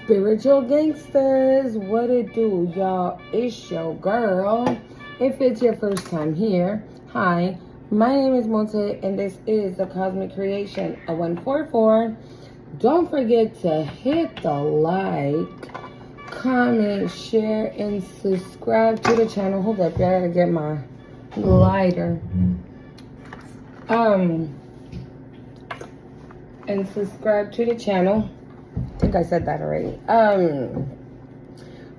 Spiritual gangsters, what it do, y'all? It's your girl. If it's your first time here, hi, my name is Monte, and this is the Cosmic Creation, a 144. Don't forget to hit the like, comment, share, and subscribe to the channel. Hold up, I gotta get my lighter. And subscribe to the channel. I think I said that already.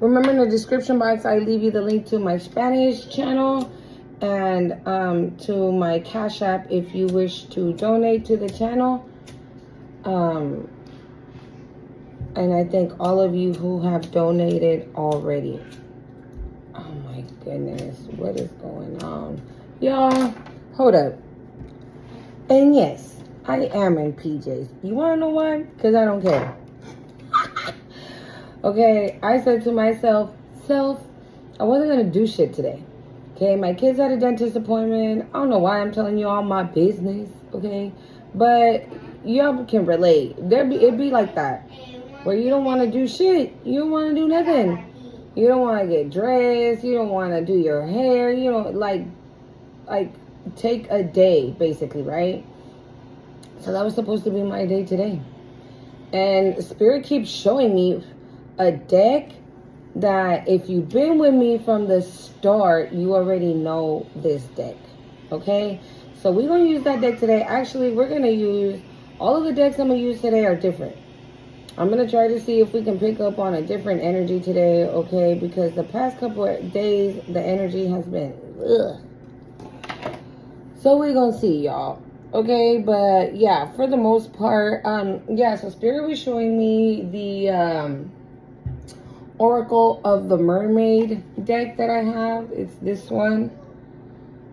Remember, in the description box, I leave you the link to my Spanish channel and to my Cash App if you wish to donate to the channel. And I thank all of you who have donated already. Oh my goodness, what is going on? Y'all, hold up. And yes, I am in PJs. You want to know why? Because I don't care. Okay, I said to myself, I wasn't going to do shit today. Okay, my kids had a dentist appointment. I don't know why I'm telling you all my business, okay? But y'all can relate. It'd be like that, where you don't want to do shit. You don't want to do nothing. You don't want to get dressed. You don't want to do your hair. You don't, like take a day, basically, right? So that was supposed to be my day today. And Spirit keeps showing me a deck that if you've been with me from the start, you already know this deck. Okay? So we're going to use that deck today. Actually, we're going to use, all of the decks I'm going to use today are different. I'm going to try to see if we can pick up on a different energy today, okay? Because the past couple of days, the energy has been, ugh. So we're going to see, y'all. Okay, but yeah, for the most part, so Spirit was showing me the Oracle of the Mermaid deck that I have. It's this one.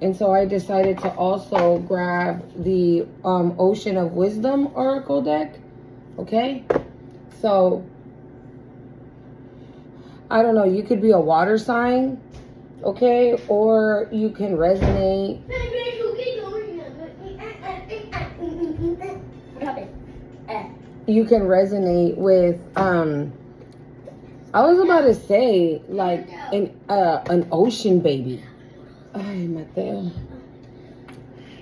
And so I decided to also grab the Ocean of Wisdom Oracle deck. Okay, so I don't know, you could be a water sign, okay, or you can resonate. You can resonate with I was about to say like an ocean baby. Ay, Mateo.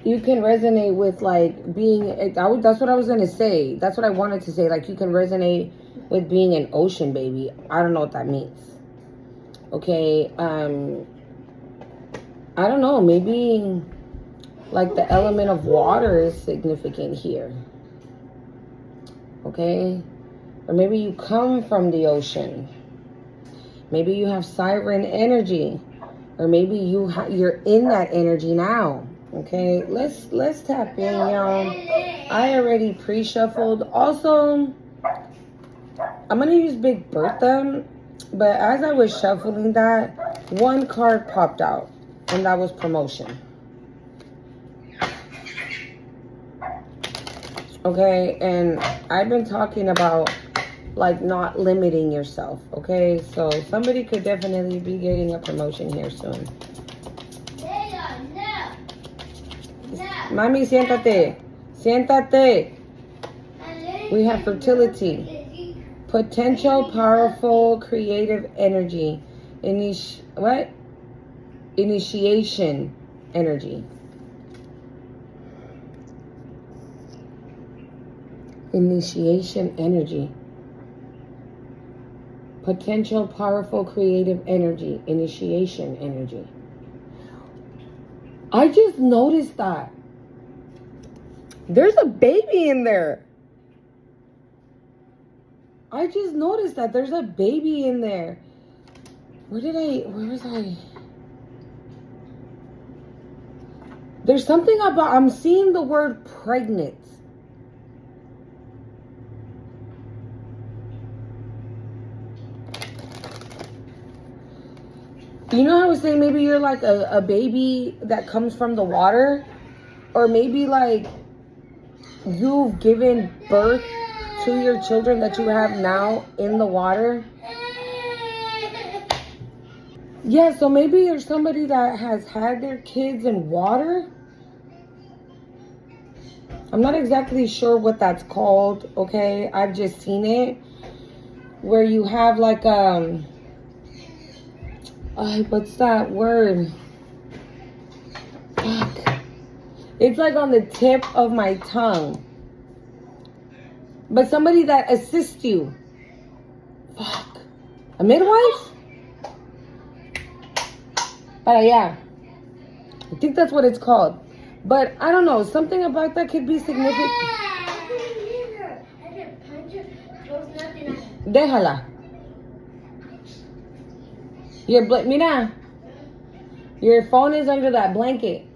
You can resonate with like being, that's what I was gonna say. That's what I wanted to say. Like you can resonate with being an ocean baby. I don't know what that means. Okay, I don't know, maybe like the element of water is significant here. Okay, or maybe you come from the ocean. Maybe you have siren energy, or maybe you're in that energy now. Okay, let's tap in, y'all. I already pre-shuffled. Also, I'm gonna use Big Bertha, but as I was shuffling that, one card popped out, and that was promotion. Okay, and I've been talking about like not limiting yourself, okay? So somebody could definitely be getting a promotion here soon. Mami, siéntate. We have fertility, potential, powerful, creative energy, initiation energy. Initiation energy. Potential, powerful, creative energy. Initiation energy. I just noticed that. There's a baby in there. I just noticed that there's a baby in there. Where was I? There's something about, I'm seeing the word pregnant. You know how I was saying maybe you're like a baby that comes from the water? Or maybe like you've given birth to your children that you have now in the water? Yeah, so maybe you're somebody that has had their kids in water. I'm not exactly sure what that's called, okay? I've just seen it. where you have like what's that word? Fuck. It's like on the tip of my tongue. But somebody that assists you. Fuck. A midwife? But yeah. I think that's what it's called. But I don't know. Something about that could be significant. Déjala. Mira. Your phone is under that blanket.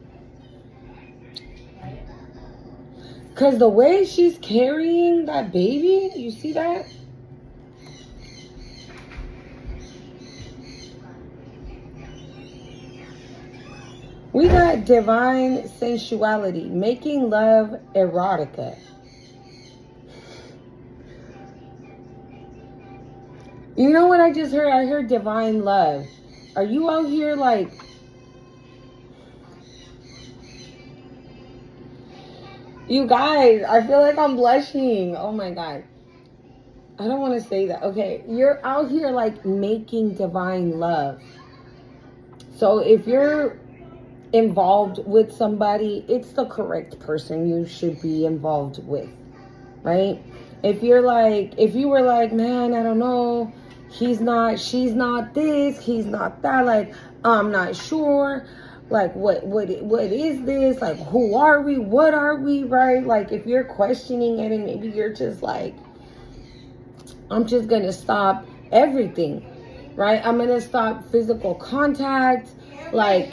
Because the way she's carrying that baby, you see that? We got divine sensuality, making love erotica. You know what I just heard? I heard divine love. Are you out here like... You guys, I feel like I'm blushing. Oh my God. I don't want to say that. Okay, you're out here like making divine love. So if you're involved with somebody, it's the correct person you should be involved with, right? If you were like, man, I don't know, she's not this, he's not that, like, I'm not sure, like, what is this, like, who are we, what are we, right? Like, if you're questioning it and maybe you're just like, I'm just gonna stop everything, right? I'm gonna stop physical contact, like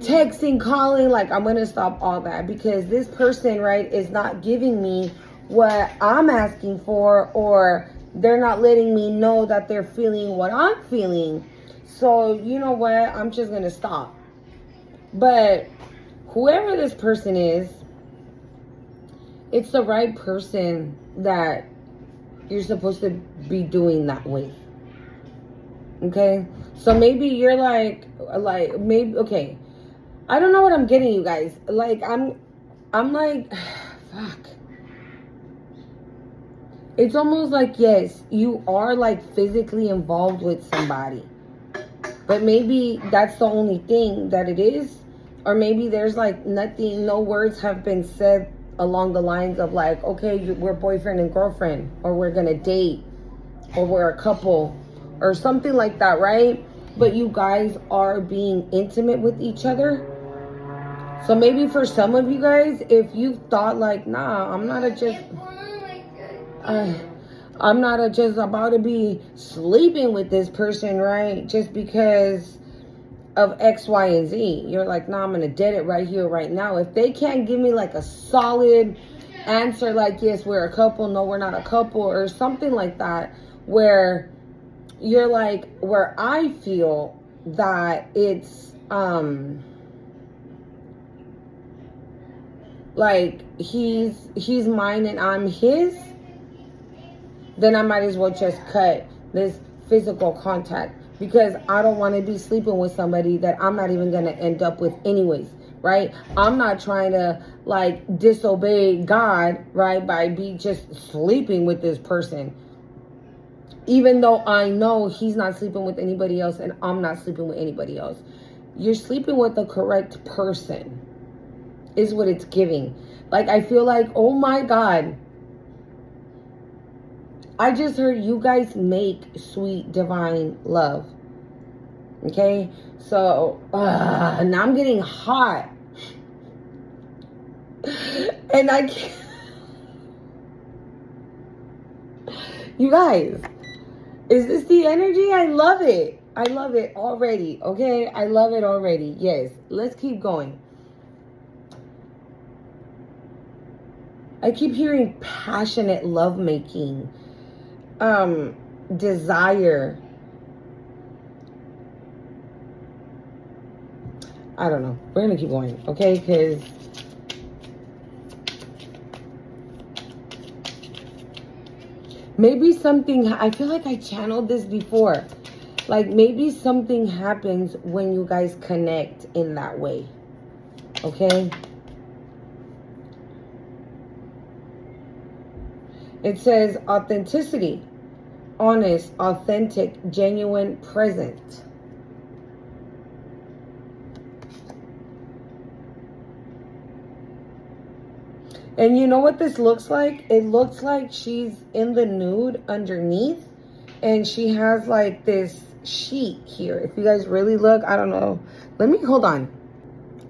texting, calling, like I'm gonna stop all that because this person, right, is not giving me what I'm asking for, or they're not letting me know that they're feeling what I'm feeling. So you know what, I'm just gonna stop. But whoever this person is, it's the right person that you're supposed to be doing that with. Okay, so maybe you're like maybe, okay, I don't know what I'm getting, you guys. Like, I'm like, fuck. It's almost like, yes, you are like physically involved with somebody. But maybe that's the only thing that it is. Or maybe there's like nothing, no words have been said along the lines of like, okay, we're boyfriend and girlfriend, or we're gonna date, or we're a couple, or something like that, right? But you guys are being intimate with each other. So maybe for some of you guys, if you thought like, nah, I'm not just about to be sleeping with this person, right? Just because of X, Y, and Z. You're like, nah, I'm going to dead it right here, right now. If they can't give me like a solid answer, like, yes, we're a couple, no, we're not a couple, or something like that, where you're like, where I feel that it's, like he's mine and I'm his, then I might as well just cut this physical contact, because I don't want to be sleeping with somebody that I'm not even going to end up with anyways, right? I'm not trying to like disobey God, right, by just sleeping with this person, even though I know he's not sleeping with anybody else and I'm not sleeping with anybody else. You're sleeping with the correct person is what it's giving. Like, I feel like, oh my God, I just heard you guys make sweet divine love. Okay, so now I'm getting hot and I can't. You guys, is this the energy? I love it. I love it already. Okay, I love it already. Yes, let's keep going. I keep hearing passionate lovemaking, desire. I don't know. We're going to keep going, okay? Because maybe something, I feel like I channeled this before. Like, maybe something happens when you guys connect in that way, okay? It says authenticity. honest, authentic, genuine, present. And you know what this looks like? It looks like she's in the nude underneath, and she has like this sheet here. If you guys really look, I don't know. Let me, hold on.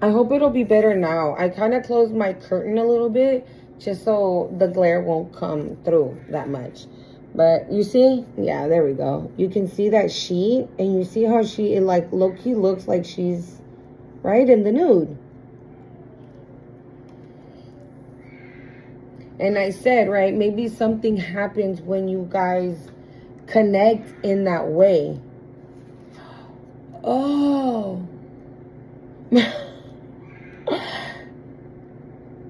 I hope it'll be better now. I kind of closed my curtain a little bit just so the glare won't come through that much. But you see? Yeah, there we go. You can see that sheet, and you see how it like low-key looks like she's right in the nude. And I said, right, maybe something happens when you guys connect in that way. Oh.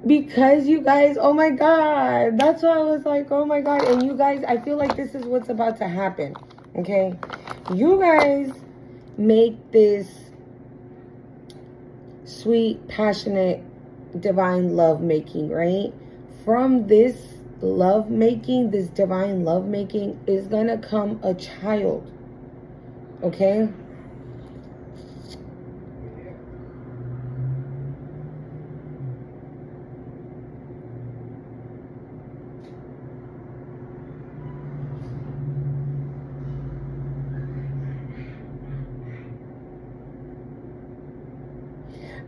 Because you guys, oh my God. That's why I was like, oh my God. And you guys, I feel like this is what's about to happen. Okay? You guys make this sweet, passionate, divine love making, right? From this love making, this divine love making, is gonna come a child. Okay?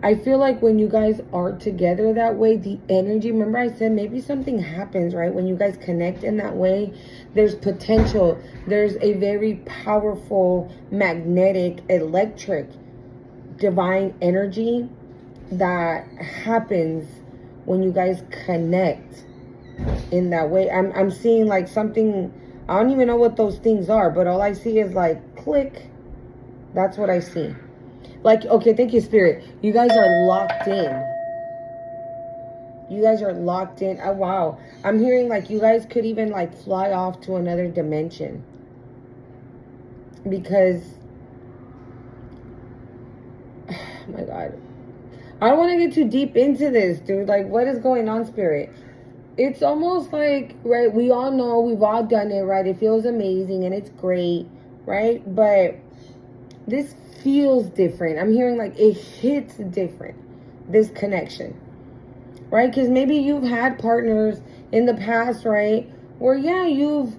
I feel like when you guys are together that way, the energy, remember I said maybe something happens, right? When you guys connect in that way, there's potential. There's a very powerful, magnetic, electric, divine energy that happens when you guys connect in that way. I'm seeing like something, I don't even know what those things are, but all I see is like click. That's what I see. Like, okay, thank you, Spirit. You guys are locked in. You guys are locked in. Oh, wow. I'm hearing like you guys could even like fly off to another dimension. Because, oh my God. I don't want to get too deep into this, dude. Like, what is going on, Spirit? It's almost like, right, we all know, we've all done it, right? It feels amazing and it's great, right? But this feels different. I'm hearing like it hits different, this connection, right? Because maybe you've had partners in the past, right, where yeah, you've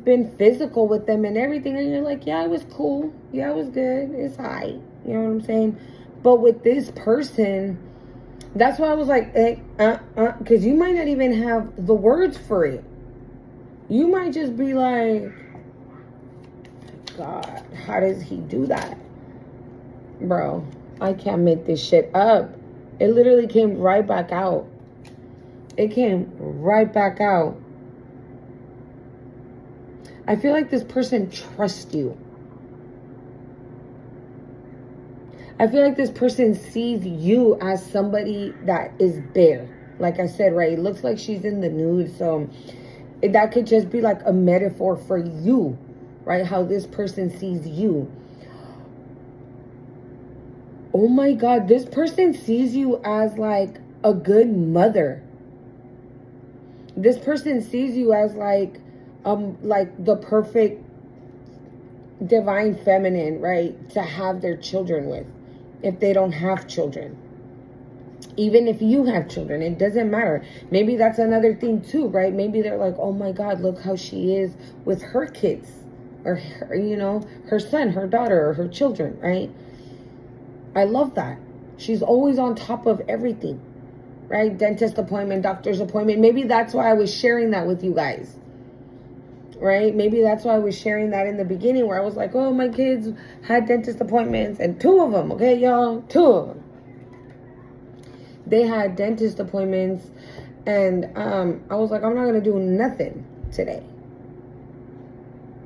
been physical with them and everything, and you're like, yeah, it was cool, yeah, it was good, it's high, you know what I'm saying? But with this person, that's why I was like, because you might not even have the words for it. You might just be like, God, how does he do that? Bro, I can't make this shit up. It literally came right back out. It came right back out. I feel like this person trusts you. I feel like this person sees you as somebody that is bare. Like I said, right? It looks like she's in the nude. So that could just be like a metaphor for you, right? How this person sees you. Oh my God, this person sees you as like a good mother. This person sees you as like the perfect divine feminine, right? To have their children with, if they don't have children. Even if you have children, it doesn't matter. Maybe that's another thing too, right? Maybe they're like, oh my God, look how she is with her kids, or her, you know, her son, her daughter, or her children, right? I love that. She's always on top of everything, right? Dentist appointment, doctor's appointment. Maybe that's why I was sharing that with you guys, right? Maybe that's why I was sharing that in the beginning, where I was like, oh, my kids had dentist appointments, and 2 of them, okay, y'all, 2 of them. They had dentist appointments, and I was like, I'm not going to do nothing today.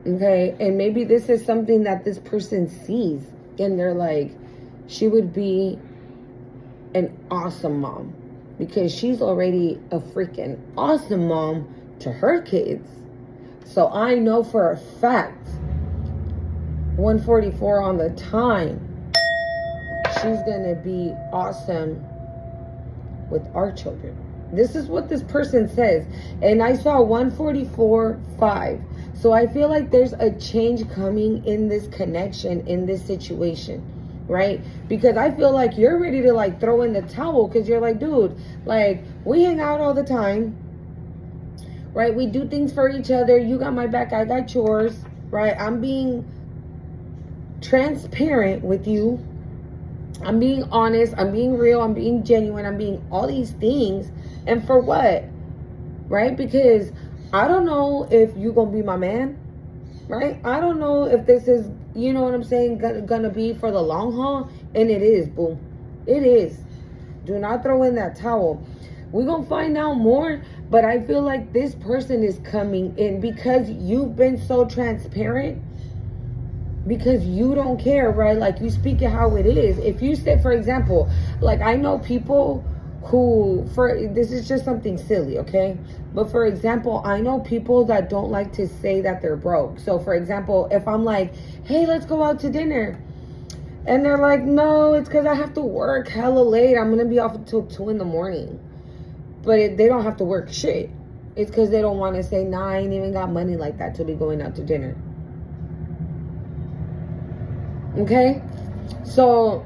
Okay, and maybe this is something that this person sees, and they're like, she would be an awesome mom, because she's already a freaking awesome mom to her kids. So I know for a fact, 144 on the time, she's gonna be awesome with our children. This is what this person says. And I saw 144-5. So I feel like there's a change coming in this connection, in this situation, right? Because I feel like you're ready to like throw in the towel, because you're like, dude, like we hang out all the time, right? We do things for each other. You got my back, I got yours, right? I'm being transparent with you. I'm being honest. I'm being real. I'm being genuine. I'm being all these things. And for what? Right? Because I don't know if you're going to be my man. Right? I don't know if this is, you know what I'm saying, gonna be for the long haul. And it is, boo. It is. Do not throw in that towel. We're going to find out more. But I feel like this person is coming in because you've been so transparent. Because you don't care, right? Like, you speak it how it is. If you say, for example, like, I know people who, this is just something silly, okay? But for example, I know people that don't like to say that they're broke. So for example, if I'm like, hey, let's go out to dinner. And they're like, no, it's because I have to work hella late. I'm going to be off until 2 in the morning. But they don't have to work shit. It's because they don't want to say, nah, I ain't even got money like that to be going out to dinner. Okay? So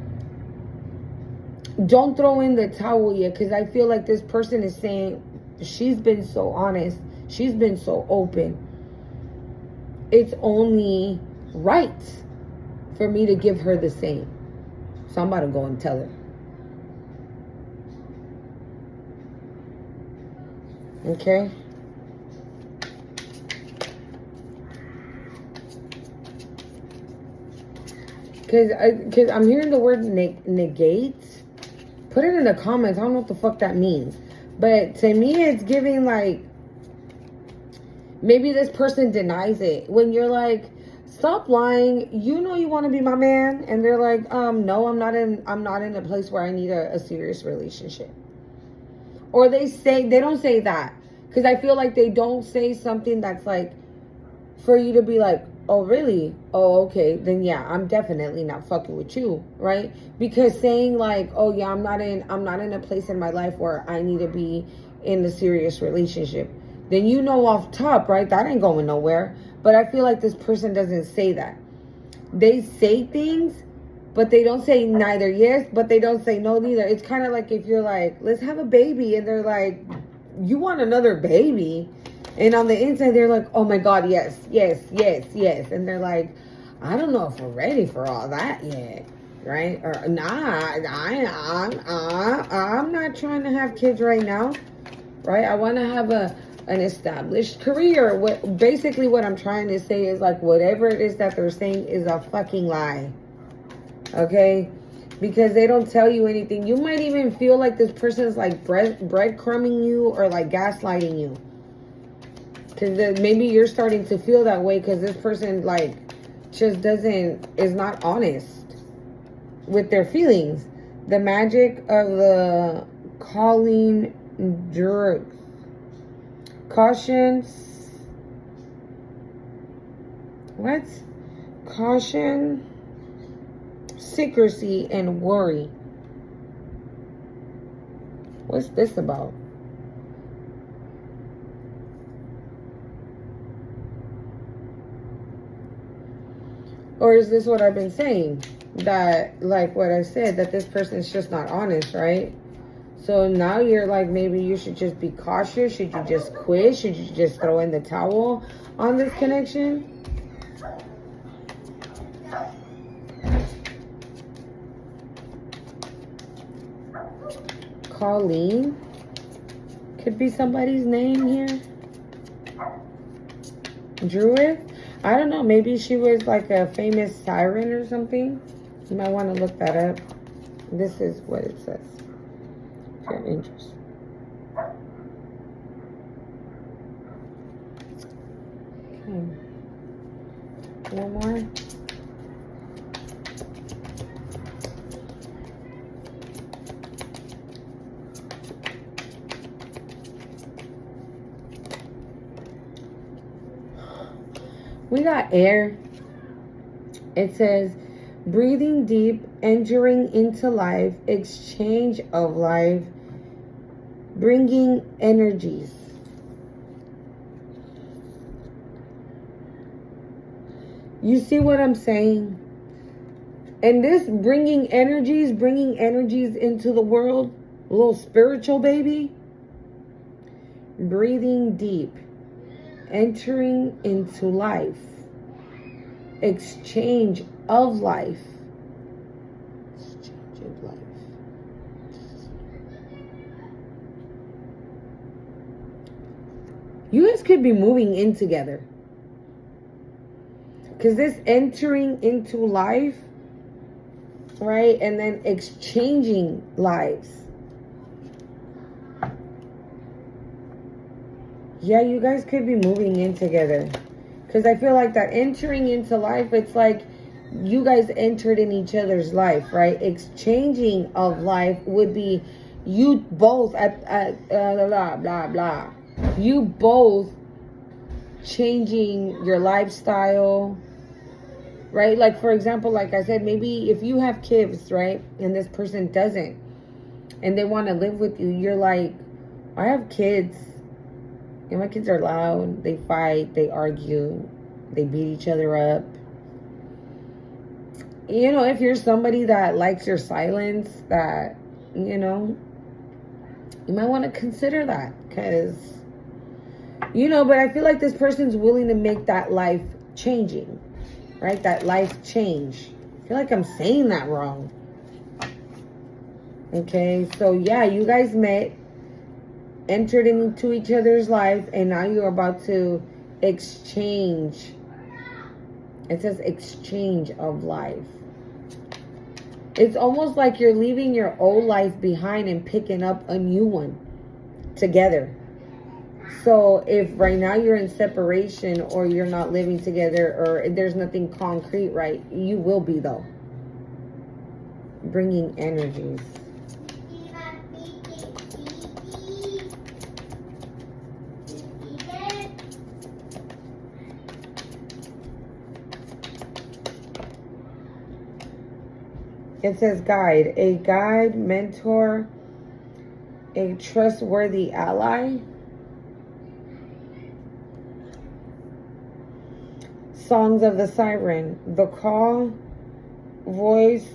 don't throw in the towel yet, because I feel like this person is saying she's been so honest. She's been so open. It's only right for me to give her the same. So I'm about to go and tell her. Okay? Because I'm hearing the word negate. Put it in the comments. I don't know what the fuck that means. But to me, it's giving like, maybe this person denies it. When you're like, stop lying. You know you want to be my man. And they're like, no, I'm not in a place where I need a serious relationship. Or they don't say that. Because I feel like they don't say something that's like, for you to be like, oh, really? Oh, okay. Then yeah, I'm definitely not fucking with you, right? Because saying like, oh yeah, I'm not in a place in my life where I need to be in a serious relationship. Then you know off top, right? That ain't going nowhere. But I feel like this person doesn't say that. They say things, but they don't say neither yes, but they don't say no neither. It's kind of like if you're like, let's have a baby. And they're like, you want another baby? And on the inside, they're like, oh my God, yes, yes, yes, yes. And they're like, I don't know if we're ready for all that yet, right? Or, nah, I'm not trying to have kids right now, right? I want to have an established career. Basically what I'm trying to say is like, whatever it is that they're saying is a fucking lie, okay? Because they don't tell you anything. You might even feel like this person is like breadcrumbing you or like gaslighting you. Because maybe you're starting to feel that way because this person like just is not honest with their feelings. The magic of the calling drugs. Caution. What? Caution, secrecy, and worry. What's this about? Or is this what I've been saying? That, like what I said, that this person's just not honest, right? So now you're like, maybe you should just be cautious. Should you just quit? Should you just throw in the towel on this connection? Colleen. Could be somebody's name here. Druid. I don't know. Maybe she was like a famous siren or something. You might want to look that up. This is what it says. If you're interested. Okay. One more. We got air. It says, breathing deep, entering into life, exchange of life, bringing energies. You see what I'm saying? And this bringing energies into the world, a little spiritual baby. Breathing deep, entering into life, exchange of life. Exchange of life. You guys could be moving in together. Because this entering into life, right? And then exchanging lives. Yeah, you guys could be moving in together. Because I feel like that entering into life, it's like you guys entered in each other's life, right? Exchanging of life would be you both blah, blah, blah. You both changing your lifestyle, right? Like, for example, like I said, maybe if you have kids, right? And this person doesn't, and they want to live with you, you're like, I have kids. And my kids are loud. They fight. They argue. They beat each other up. You know, if you're somebody that likes your silence, that, you know, you might want to consider that. Because, you know, but I feel like this person's willing to make that life changing. Right? That life change. I feel like I'm saying that wrong. Okay. So, yeah, you guys met. Entered into each other's life, and now you're about to exchange. It says exchange of life. It's almost like you're leaving your old life behind and picking up a new one together. So if right now you're in separation, or you're not living together, or there's nothing concrete, right? You will be, though. Bringing energies. It says guide. A guide, mentor, a trustworthy ally. Songs of the siren. The call, voice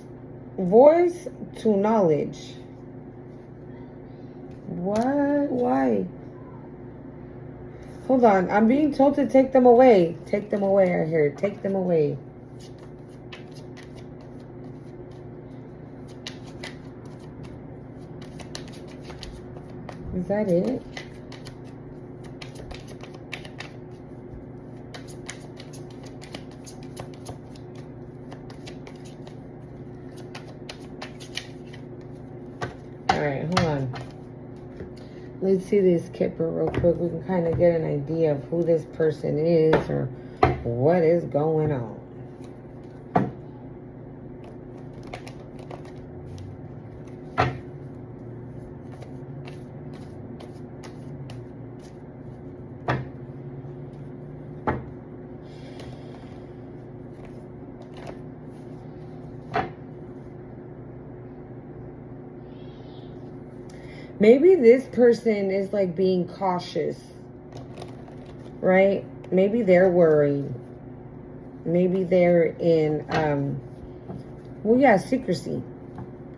to knowledge. What? Why? Hold on. I'm being told to take them away. Take them away, I hear. Take them away. Is that it? Alright, hold on. Let's see this Kipper real quick. We can kind of get an idea of who this person is or what is going on. Maybe this person is like being cautious, right? Maybe they're worried. Maybe they're in, well, yeah, secrecy.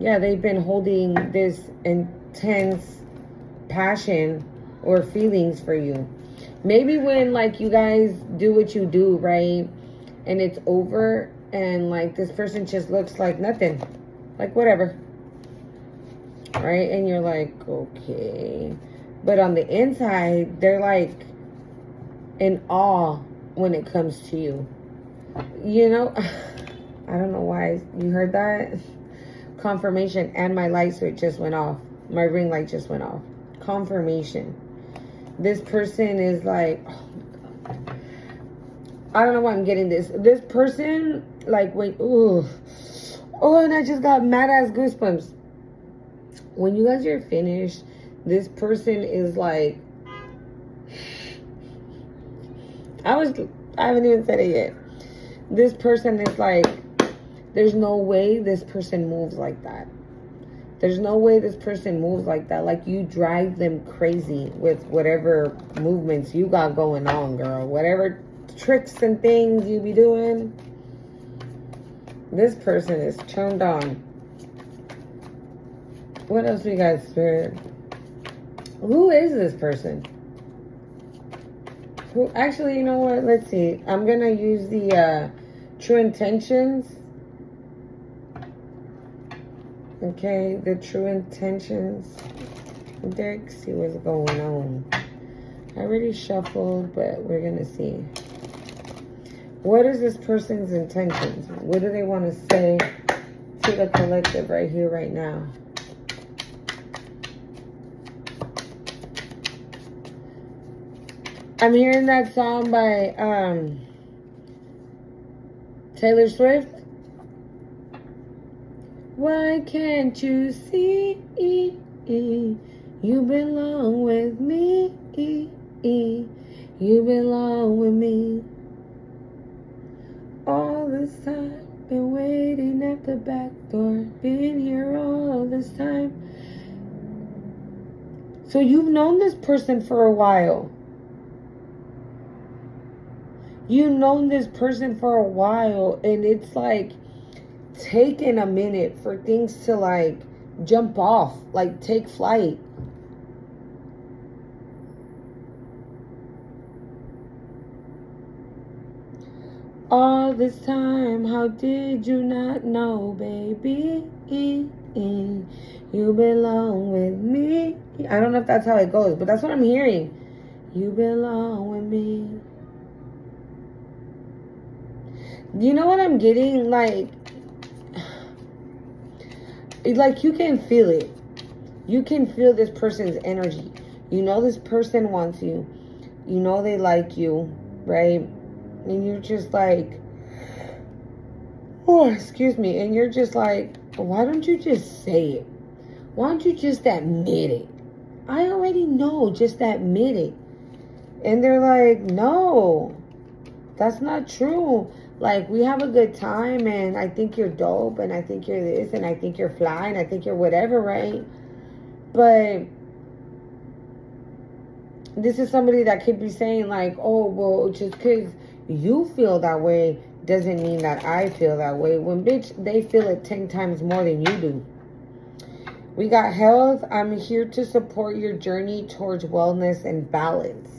Yeah, they've been holding this intense passion or feelings for you. Maybe when, like, you guys do what you do, right? And it's over, and, like, this person just looks like nothing. Like, whatever. Right? And you're like, okay. But on the inside, they're like in awe when it comes to you. You know, I don't know why you heard that. Confirmation, and my light switch just went off. My ring light just went off. Confirmation. This person is like, oh my God. I don't know why I'm getting this. This person, like, wait, oh, and I just got mad ass goosebumps. When you guys are finished, this person is like, I haven't even said it yet. This person is like, there's no way this person moves like that. There's no way this person moves like that. Like, you drive them crazy with whatever movements you got going on, girl. Whatever tricks and things you be doing. This person is turned on. What else we got, Spirit? Who is this person? Who, actually, you know what? Let's see. I'm going to use the true intentions. Okay, the true intentions deck. See what's going on. I already shuffled, but we're going to see. What is this person's intentions? What do they want to say to the collective right here, right now? I'm hearing that song by Taylor Swift. Why can't you see you belong with me? You belong with me. All this time, been waiting at the back door. Been here all this time. So you've known this person for a while. You've known this person for a while, and it's like taking a minute for things to like jump off, like take flight. All this time, how did you not know, baby? You belong with me. I don't know if that's how it goes, but that's what I'm hearing. You belong with me. You know what I'm getting? Like you can feel it. You can feel this person's energy. You know this person wants you. You know they like you, right? And you're just like, oh, excuse me. And you're just like, why don't you just say it? Why don't you just admit it? I already know, just admit it. And they're like, no, that's not true. Like, we have a good time, and I think you're dope, and I think you're this, and I think you're fly, and I think you're whatever, right? But this is somebody that could be saying, like, oh, well, just because you feel that way doesn't mean that I feel that way. When, bitch, they feel it 10 times more than you do. We got health. I'm here to support your journey towards wellness and balance.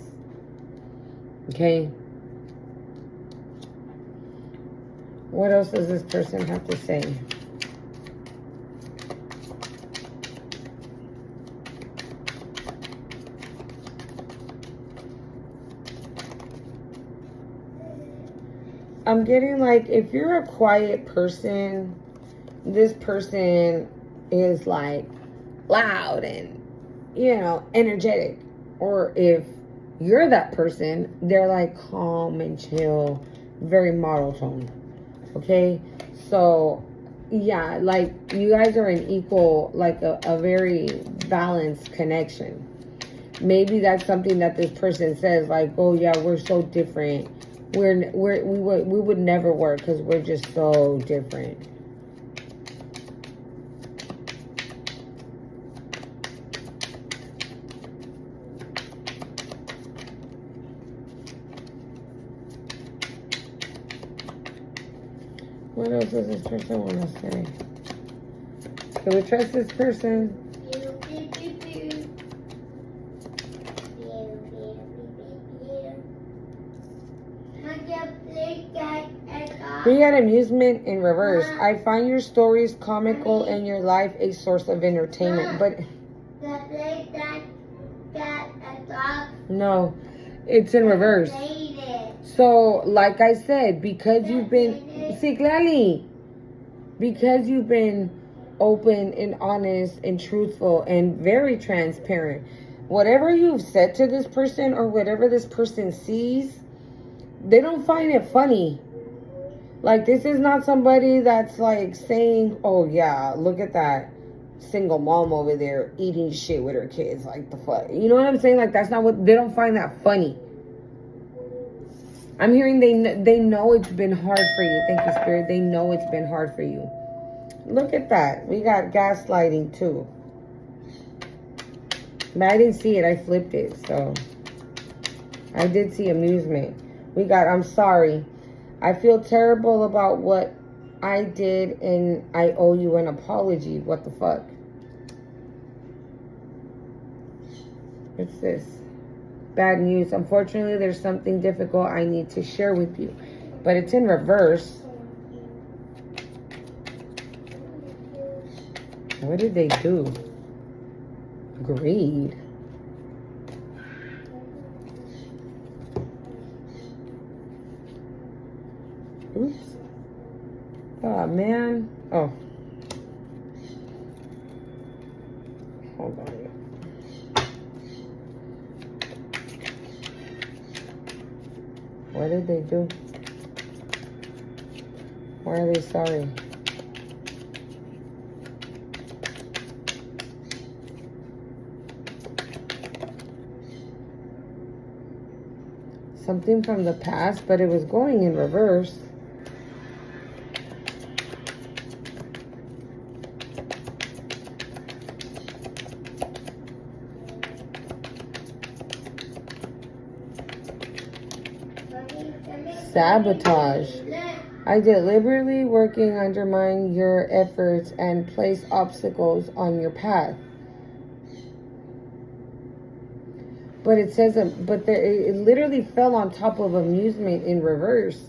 Okay? What else does this person have to say? I'm getting like, if you're a quiet person, this person is like loud and, you know, energetic. Or if you're that person, they're like calm and chill, very monotone. Okay, so yeah, like you guys are an equal, like a very balanced connection. Maybe that's something that this person says, like, oh yeah, we're so different. We would never work because we're just so different. What else does this person want to say? Can we trust this person? We got amusement in reverse. I find your stories comical and your life a source of entertainment. But no, it's in reverse. So, like I said, because you've been, because you've been open and honest and truthful and very transparent, whatever you've said to this person or whatever this person sees, they don't find it funny. Like, this is not somebody that's like saying, oh yeah, look at that single mom over there eating shit with her kids. Like, the fuck, you know what I'm saying? Like, that's not what, they don't find that funny. I'm hearing they know it's been hard for you. Thank you, Spirit. They know it's been hard for you. Look at that. We got gaslighting too. But I didn't see it. I flipped it. So I did see amusement. We got, I'm sorry. I feel terrible about what I did and I owe you an apology. What the fuck? What's this? Bad news. Unfortunately, there's something difficult I need to share with you. But it's in reverse. What did they do? Greed. Oops. Oh, man. Oh. Hold on. What did they do? Why are they sorry? Something from the past, but it was going in reverse. Sabotage. I deliberately working undermine your efforts and place obstacles on your path. But it says, it literally fell on top of amusement in reverse.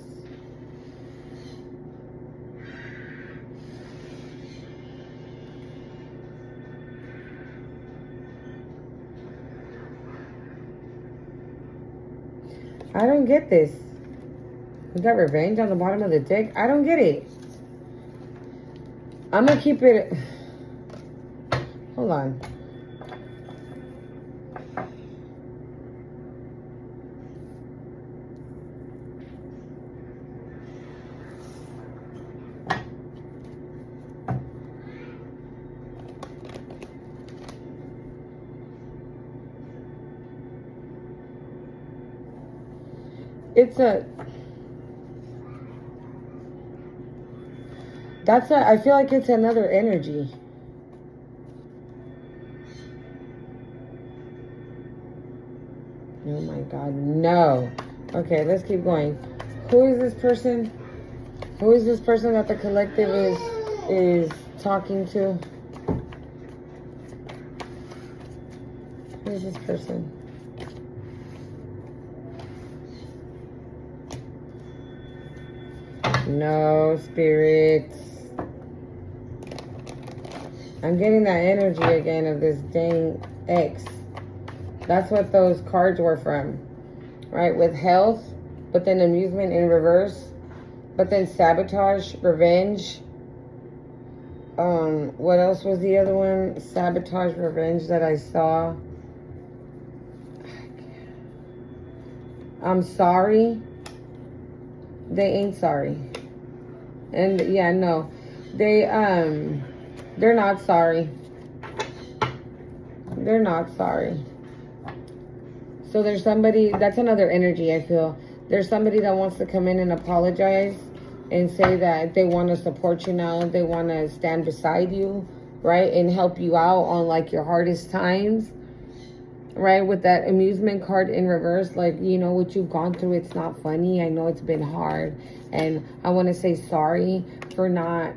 I don't get this. We got revenge on the bottom of the deck. I don't get it. I'm gonna keep it. Hold on. I feel like it's another energy. Oh my God, no. Okay, let's keep going. Who is this person? Who is this person that the collective is talking to? Who is this person? No, spirits. I'm getting that energy again of this dang ex. That's what those cards were from. Right? With health, but then amusement in reverse. But then sabotage, revenge. What else was the other one? Sabotage, revenge that I saw. I'm sorry. They ain't sorry. And yeah, no. They're not sorry. They're not sorry. So there's somebody, that's another energy I feel. There's somebody that wants to come in and apologize and say that they want to support you now. They want to stand beside you, right? And help you out on like your hardest times, right? With that amusement card in reverse, like, you know, what you've gone through, it's not funny. I know it's been hard. And I want to say sorry for not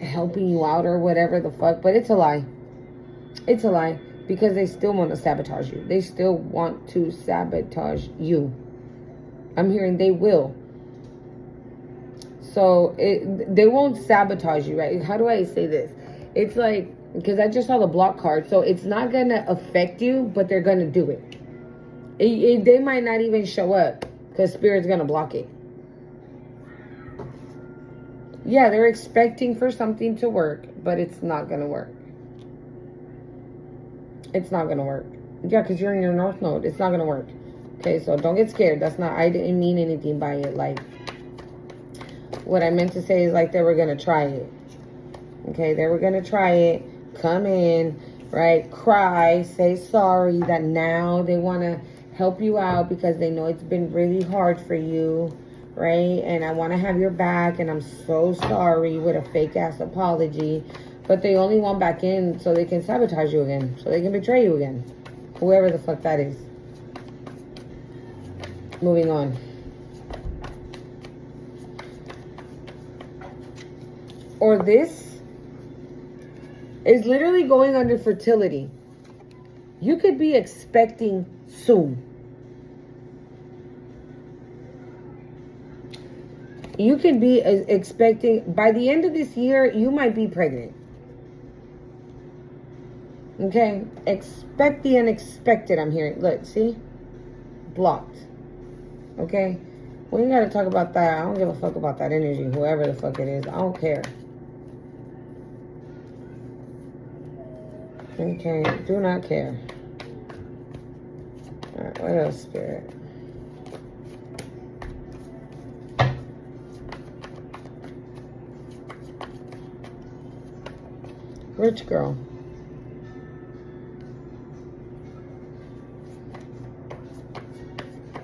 helping you out or whatever the fuck, but it's a lie. It's a lie because they still want to sabotage you. They still want to sabotage you. I'm hearing they will. So they won't sabotage you, right? How do I say this? It's like, because I just saw the block card, so it's not going to affect you, but they're going to do it. They might not even show up because Spirit's going to block it. Yeah, they're expecting for something to work, but it's not going to work. It's not going to work. Yeah, because you're in your North Node. It's not going to work. Okay, so don't get scared. That's not, I didn't mean anything by it. Like, what I meant to say is like they were going to try it. Okay, they were going to try it. Come in, right? Cry, say sorry that now they want to help you out because they know it's been really hard for you. Right? And I want to have your back and I'm so sorry with a fake ass apology. But they only want back in so they can sabotage you again. So they can betray you again. Whoever the fuck that is. Moving on. or this is literally going under fertility. You could be expecting soon. You could be expecting, by the end of this year, you might be pregnant. Okay? Expect the unexpected, I'm hearing. Look, see? Blocked. Okay? We ain't got to talk about that. I don't give a fuck about that energy, whoever the fuck it is. I don't care. Okay? Do not care. Alright, what else, Spirit? Rich girl.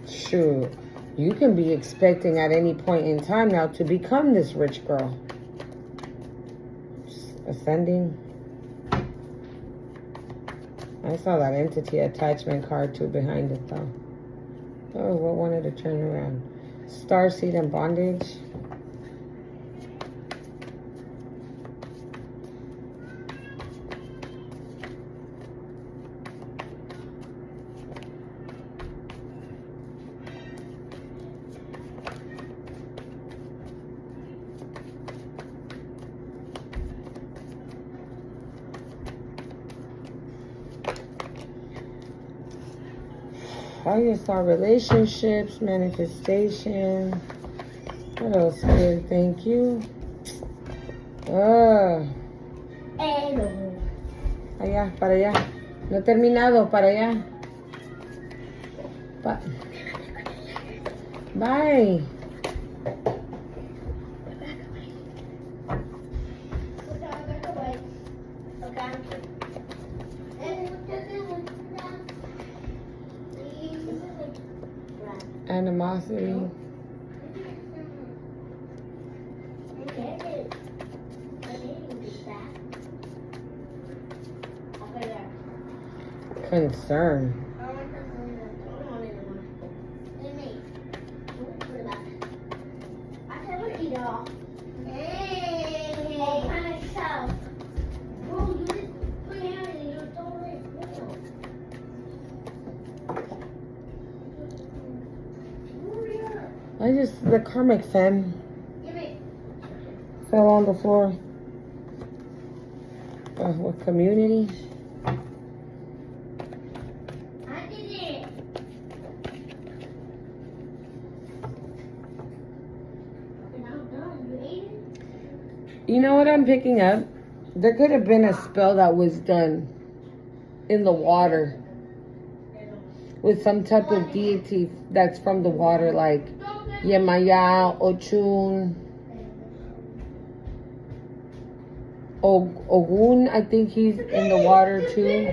Shoot. You can be expecting at any point in time now to become this rich girl. Just ascending. I saw that entity attachment card too behind it though. Oh, what wanted to turn around? Starseed and bondage. I just saw relationships, manifestation. What else, Spirit? Thank you. Allá, para allá. No he terminado, para allá. Bye. Animosity. Concern. The karmic femme fell on the floor. With community. I did it. You know what I'm picking up? There could have been a spell that was done in the water with some type of deity that's from the water, like Yemaya, Ochun, Ogun. I think he's in the water too.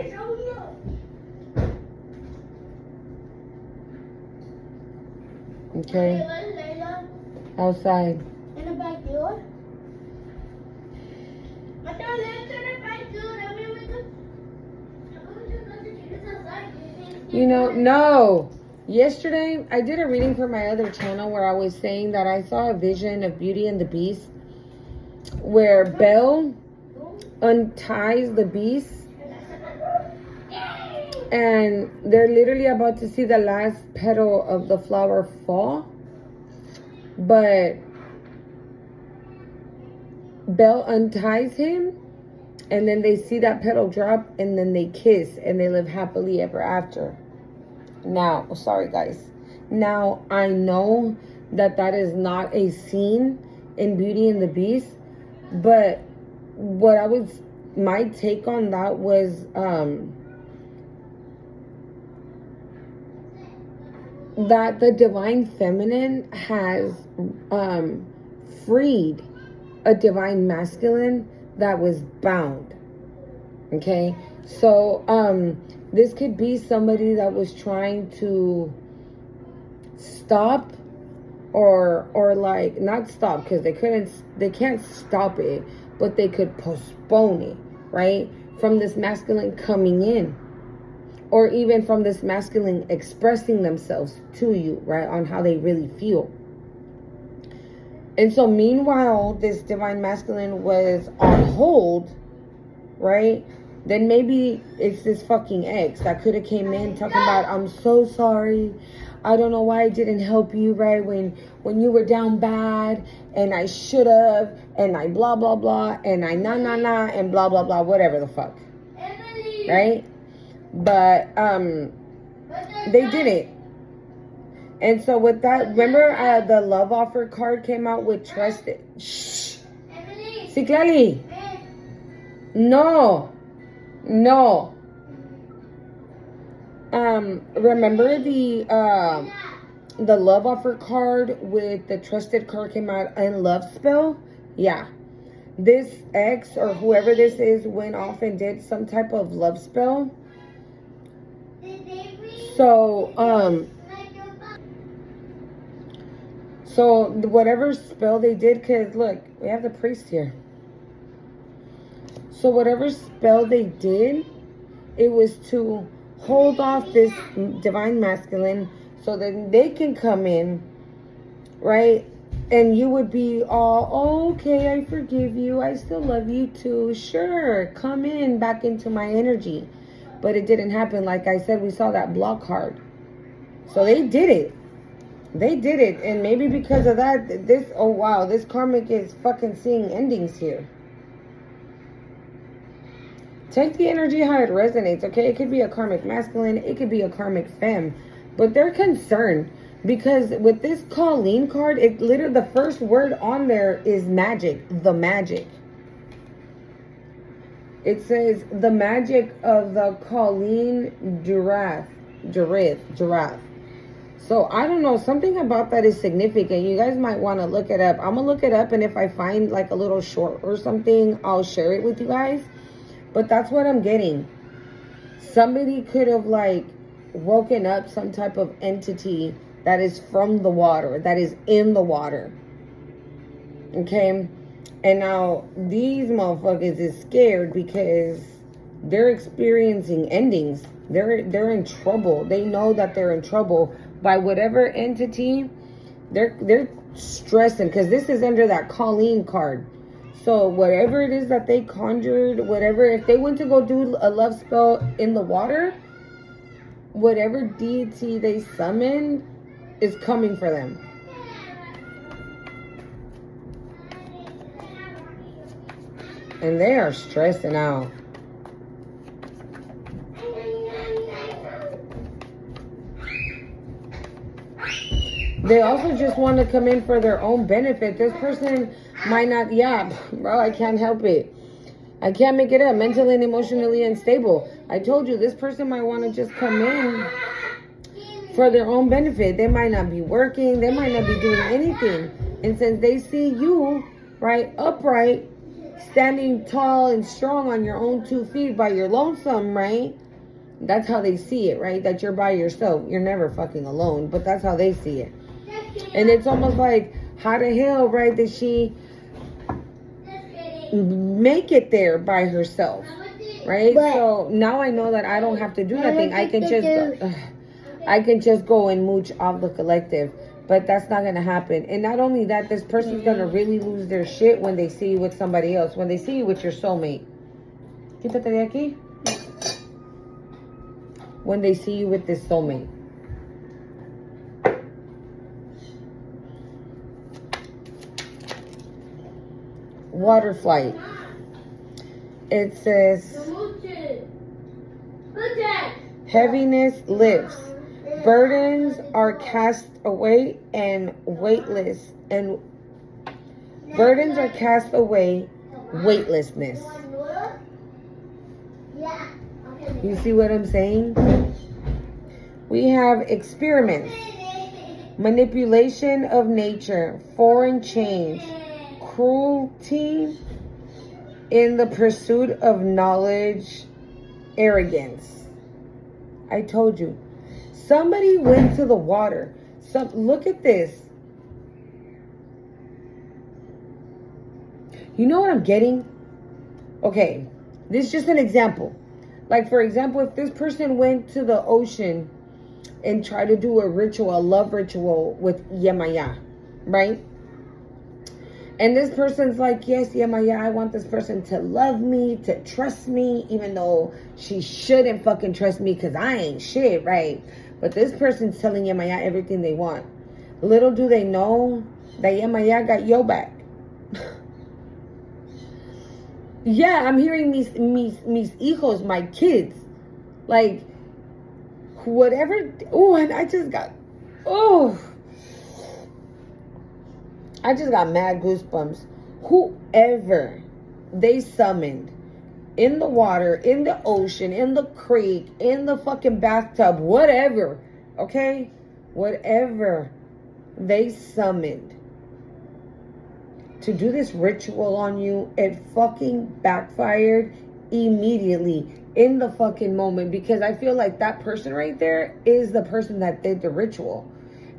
Okay. Outside. In the backyard? You know, no. Yesterday, I did a reading for my other channel where I was saying that I saw a vision of Beauty and the Beast where Belle unties the beast and they're literally about to see the last petal of the flower fall. But Belle unties him and then they see that petal drop and then they kiss and they live happily ever after. Now, sorry guys. Now, I know that that is not a scene in Beauty and the Beast, but what I was, my take on that was, that the divine feminine has freed a divine masculine that was bound. Okay, so this could be somebody that was trying to stop or like not stop, because they can't stop it, but they could postpone it, right? From this masculine coming in, or even from this masculine expressing themselves to you, right, on how they really feel. And so meanwhile, this divine masculine was on hold, right? Then maybe it's this fucking ex that could have came in talking about, I'm so sorry. I don't know why I didn't help you, right? When you were down bad, and I should have, and I blah, blah, blah, and I and blah, blah, blah, whatever the fuck. Right? But, they didn't. And so with that, remember the love offer card came out with trusted. Shh. Ciclali. No. Remember the love offer card with the trusted card came out in love spell? Yeah. This ex or whoever this is went off and did some type of love spell. So whatever spell they did, because look, we have the priest here. So whatever spell they did, it was to hold off this divine masculine so that they can come in, right? And you would be all, oh, okay, I forgive you. I still love you too. Sure, come in back into my energy. But it didn't happen. Like I said, we saw that block card. So they did it. They did it. And maybe because of that, oh wow, this karmic is fucking seeing endings here. Take the energy how it resonates, okay? It could be a karmic masculine. It could be a karmic femme. But they're concerned because with this Colleen card, it literally, the first word on there is magic. The magic. It says the magic of the Colleen giraffe. So I don't know, something about that is significant. You guys might want to look it up. I'm going to look it up, and if I find like a little short or something, I'll share it with you guys. But that's what I'm getting. Somebody could have like woken up some type of entity that is from the water, that is in the water. Okay? And now these motherfuckers is scared because they're experiencing endings. They're in trouble. They know that they're in trouble by whatever entity. They're stressing because this is under that Colleen card. So whatever it is that they conjured, whatever, if they went to go do a love spell in the water, whatever deity they summoned is coming for them. And they are stressing out. They also just want to come in for their own benefit. This person might not, yeah, bro, I can't help it. I can't make it up. Mentally and emotionally unstable. I told you, this person might want to just come in for their own benefit. They might not be working. They might not be doing anything. And since they see you, right, upright, standing tall and strong on your own 2 feet by your lonesome, right? That's how they see it, right? That you're by yourself. You're never fucking alone, but that's how they see it. And it's almost like, how the hell, right, did she make it there by herself, right? So now I know that I don't have to do nothing. I can just go and mooch off the collective. But that's not going to happen. And not only that, this person's going to really lose their shit when they see you with somebody else. When they see you with your soulmate. Quítate de aquí. When they see you with this soulmate. Water flight. It says, heaviness lifts. Burdens are cast away and weightless. And burdens are cast away, weightlessness. You see what I'm saying? We have experiments, manipulation of nature, foreign change, cruelty in the pursuit of knowledge, arrogance. I told you. Somebody went to the water. Look at this. You know what I'm getting? Okay, this is just an example. Like, for example, if this person went to the ocean and tried to do a ritual, a love ritual with Yemaya, right? And this person's like, yes, yeah, I want this person to love me, to trust me, even though she shouldn't fucking trust me because I ain't shit, right? But this person's telling Yemaya everything they want. Little do they know that Yemaya got your back. Yeah, I'm hearing mis hijos, my kids. Like, whatever. Oh, and I just got mad goosebumps. Whoever they summoned in the water, in the ocean, in the creek, in the fucking bathtub, whatever, okay? Whatever they summoned to do this ritual on you, it fucking backfired immediately in the fucking moment, because I feel like that person right there is the person that did the ritual.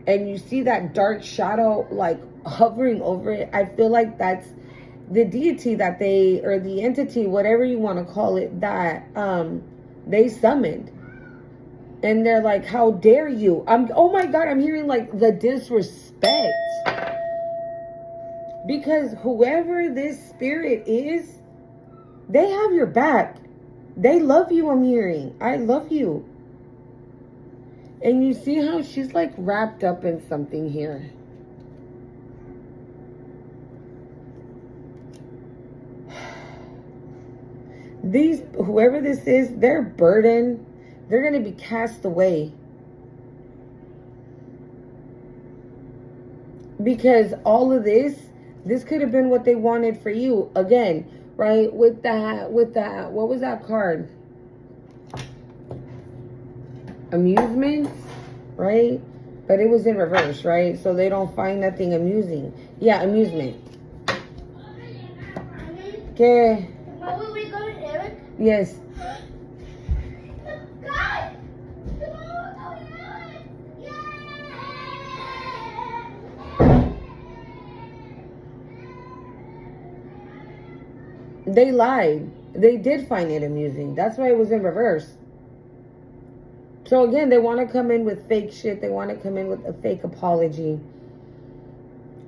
And you see that dark shadow like hovering over it. I feel like that's the deity that they, or the entity, whatever you want to call it, that they summoned. And they're like, how dare you? Oh my God, I'm hearing like the disrespect. Because whoever this spirit is, they have your back. They love you, I'm hearing. I love you. And you see how she's like wrapped up in something here. Whoever this is, their burden, they're going to be cast away. Because all of this could have been what they wanted for you. Again, right? With that, what was that card? Amusement, right? But it was in reverse, right? So they don't find nothing amusing. Yeah, amusement. Okay. Where we going, Eric? Yes. Guys! They lied. They did find it amusing. That's why it was in reverse. So again, they want to come in with fake shit. They want to come in with a fake apology.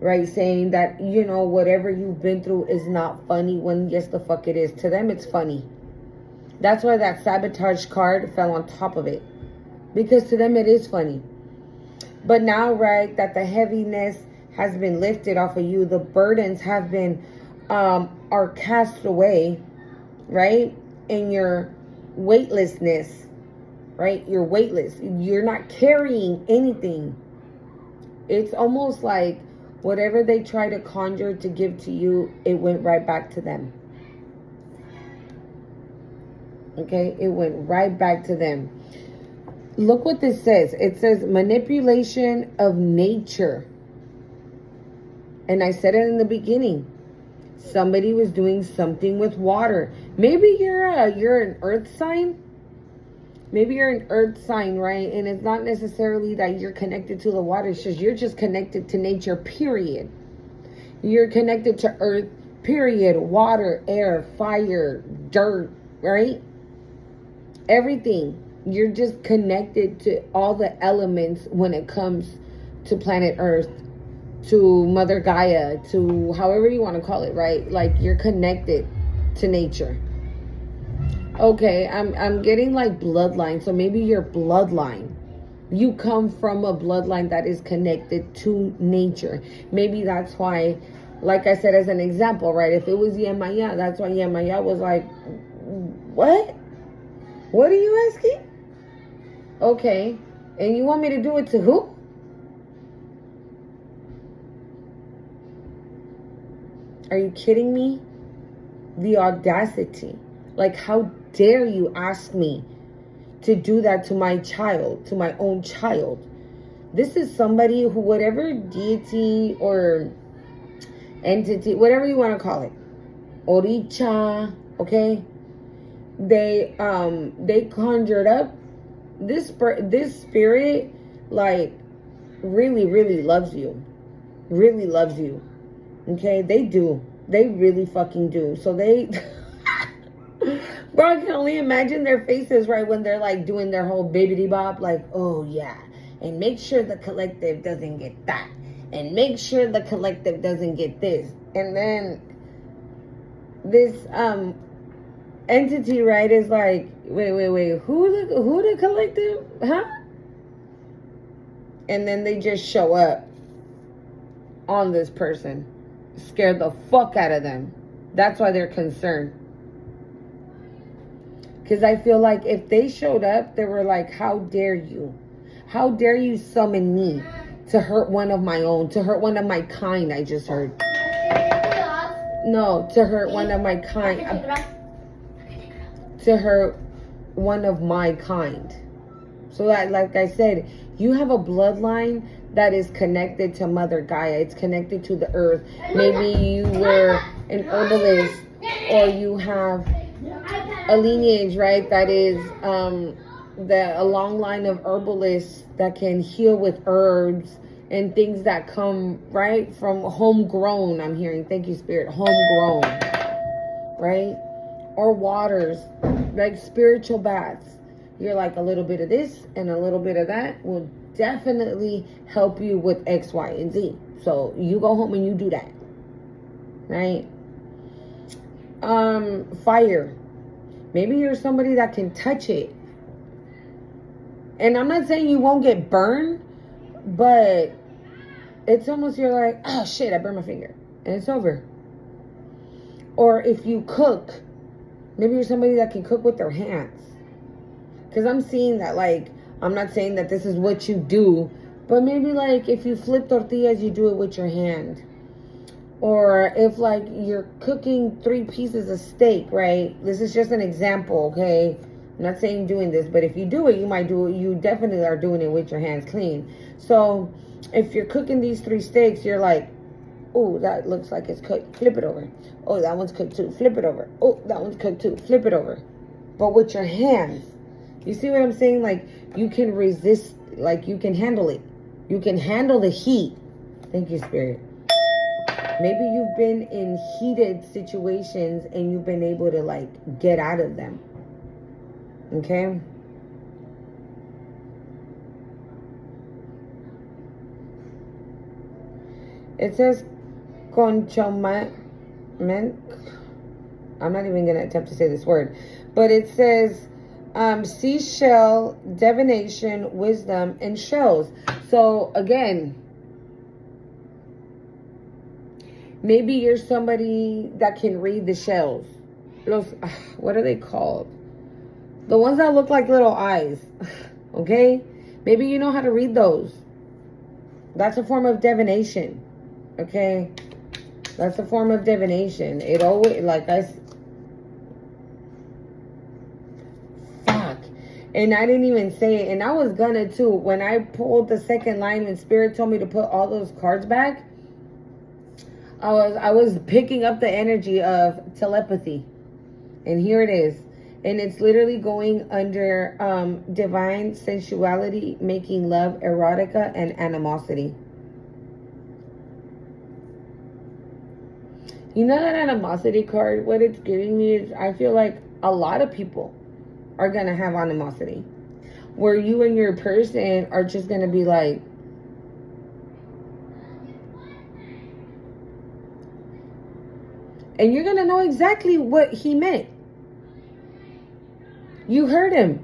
Right? Saying that, you know, whatever you've been through is not funny, when yes, the fuck it is. To them, it's funny. That's why that sabotage card fell on top of it. Because to them, it is funny. But now, right, that the heaviness has been lifted off of you. The burdens have been, are cast away, right? And your weightlessness, right? You're weightless. You're not carrying anything. It's almost like whatever they try to conjure to give to you, it went right back to them. Okay? It went right back to them. Look what this says. It says manipulation of nature. And I said it in the beginning. Somebody was doing something with water. Maybe you're an earth sign. Maybe you're an earth sign, right? And it's not necessarily that you're connected to the water. It's just you're just connected to nature, period. You're connected to earth, period. Water, air, fire, dirt, right? Everything. You're just connected to all the elements when it comes to planet Earth, to Mother Gaia, to however you want to call it, right? Like you're connected to nature. Okay, I'm getting like bloodline. So maybe your bloodline. You come from a bloodline that is connected to nature. Maybe that's why, like I said as an example, right? If it was Yemaya, that's why Yemaya was like, what? What are you asking? Okay. And you want me to do it to who? Are you kidding me? The audacity. Like, how dare you ask me to do that to my child, to my own child? This is somebody who, whatever deity or entity, whatever you want to call it, Oricha, okay? They conjured up this spirit, like, really loves you. Really loves you. Okay? They do. They really fucking do. So they... Bro, I can only imagine their faces, right, when they're, like, doing their whole bibbidi bop, like, oh, yeah. And make sure the collective doesn't get that. and make sure the collective doesn't get this. And then this entity, right, is like, wait, who the collective? Huh? And then they just show up on this person, scare the fuck out of them. That's why they're concerned. Because I feel like if they showed up, they were like, how dare you? How dare you summon me to hurt one of my own, to hurt one of my kind, I just heard. No, to hurt one of my kind. To hurt one of my kind. So that, like I said, you have a bloodline that is connected to Mother Gaia. It's connected to the earth. Maybe you were an herbalist, or you have a lineage, right, that is a long line of herbalists that can heal with herbs and things that come, right, from homegrown, I'm hearing. Thank you, Spirit. Homegrown, right? Or waters, like spiritual baths. You're like, a little bit of this and a little bit of that will definitely help you with X, Y, and Z. So you go home and you do that, right? Fire. Maybe you're somebody that can touch it. And I'm not saying you won't get burned, but it's almost, you're like, oh shit, I burned my finger. And it's over. Or if you cook, maybe you're somebody that can cook with their hands. Because I'm seeing that, like, I'm not saying that this is what you do, but maybe like if you flip tortillas, you do it with your hand. Or if like you're cooking 3 pieces of steak, right? This is just an example, okay? I'm not saying doing this, but if you do it, you definitely are doing it with your hands clean. So if you're cooking these 3 steaks, you're like, oh, that looks like it's cooked. Flip it over. Oh, that one's cooked too. Flip it over. Oh, that one's cooked too. Flip it over. But with your hands. You see what I'm saying? Like, you can resist, like, you can handle it. You can handle the heat. Thank you, Spirit. Maybe you've been in heated situations and you've been able to, like, get out of them. Okay? It says, conchoment. I'm not even going to attempt to say this word. But it says, seashell, divination, wisdom, and shells. So, again, maybe you're somebody that can read the shells. What are they called? The ones that look like little eyes. Okay? Maybe you know how to read those. That's a form of divination. Okay? That's a form of divination. It always, like and I didn't even say it. And I was gonna too. When I pulled the second line and Spirit told me to put all those cards back, I was picking up the energy of telepathy. And here it is. And it's literally going under divine sensuality, making love, erotica, and animosity. You know that animosity card, what it's giving me is, I feel like a lot of people are going to have animosity. Where you and your person are just going to be like, and you're going to know exactly what he meant. You heard him.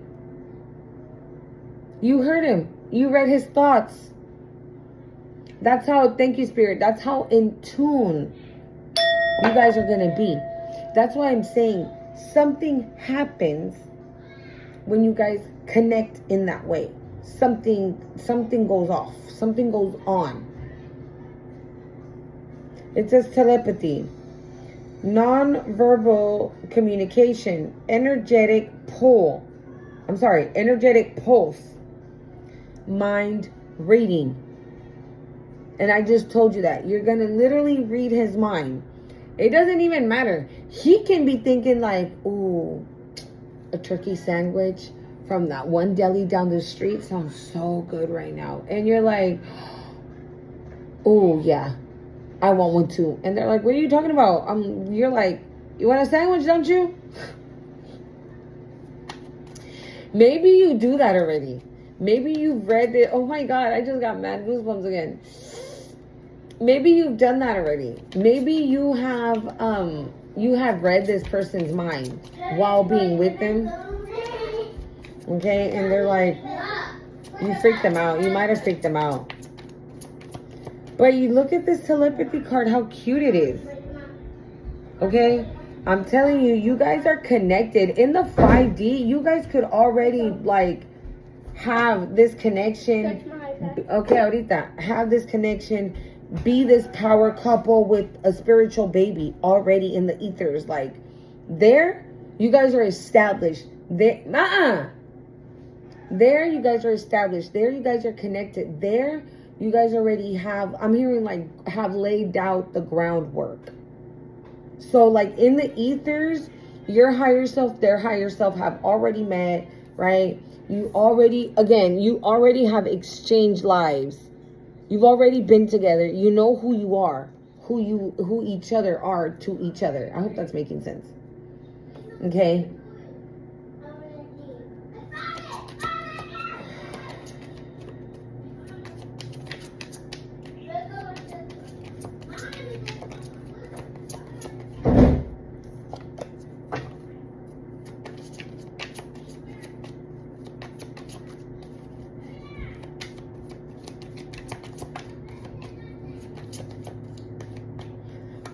You heard him. You read his thoughts. That's how, thank you, Spirit. That's how in tune you guys are going to be. That's why I'm saying something happens when you guys connect in that way. Something goes off. Something goes on. It says telepathy. Non-verbal communication. Energetic pulse. Mind reading. And I just told you that. You're going to literally read his mind. It doesn't even matter. He can be thinking like, ooh, a turkey sandwich from that one deli down the street sounds so good right now. And you're like, oh yeah, I want one too. And they're like, what are you talking about? You're like, you want a sandwich, don't you? Maybe you do that already. Maybe you've read it. Oh my God, I just got mad goosebumps again. maybe you've done that already. Maybe you have read this person's mind while being with them. Okay, and they're like, you freaked them out. You might have freaked them out. But you look at this telepathy card, how cute it is. Okay? I'm telling you, you guys are connected. In the 5D, you guys could already, like, have this connection. Okay, ahorita. Have this connection. Be this power couple with a spiritual baby already in the ethers. Like, there, you guys are established. There, There, you guys are established. There, you guys are connected. There, you guys already have, I'm hearing, like, have laid out the groundwork. So, like, in the ethers, your higher self, their higher self have already met, right? You already have exchanged lives. You've already been together. You know who you are, who each other are to each other. I hope that's making sense. Okay?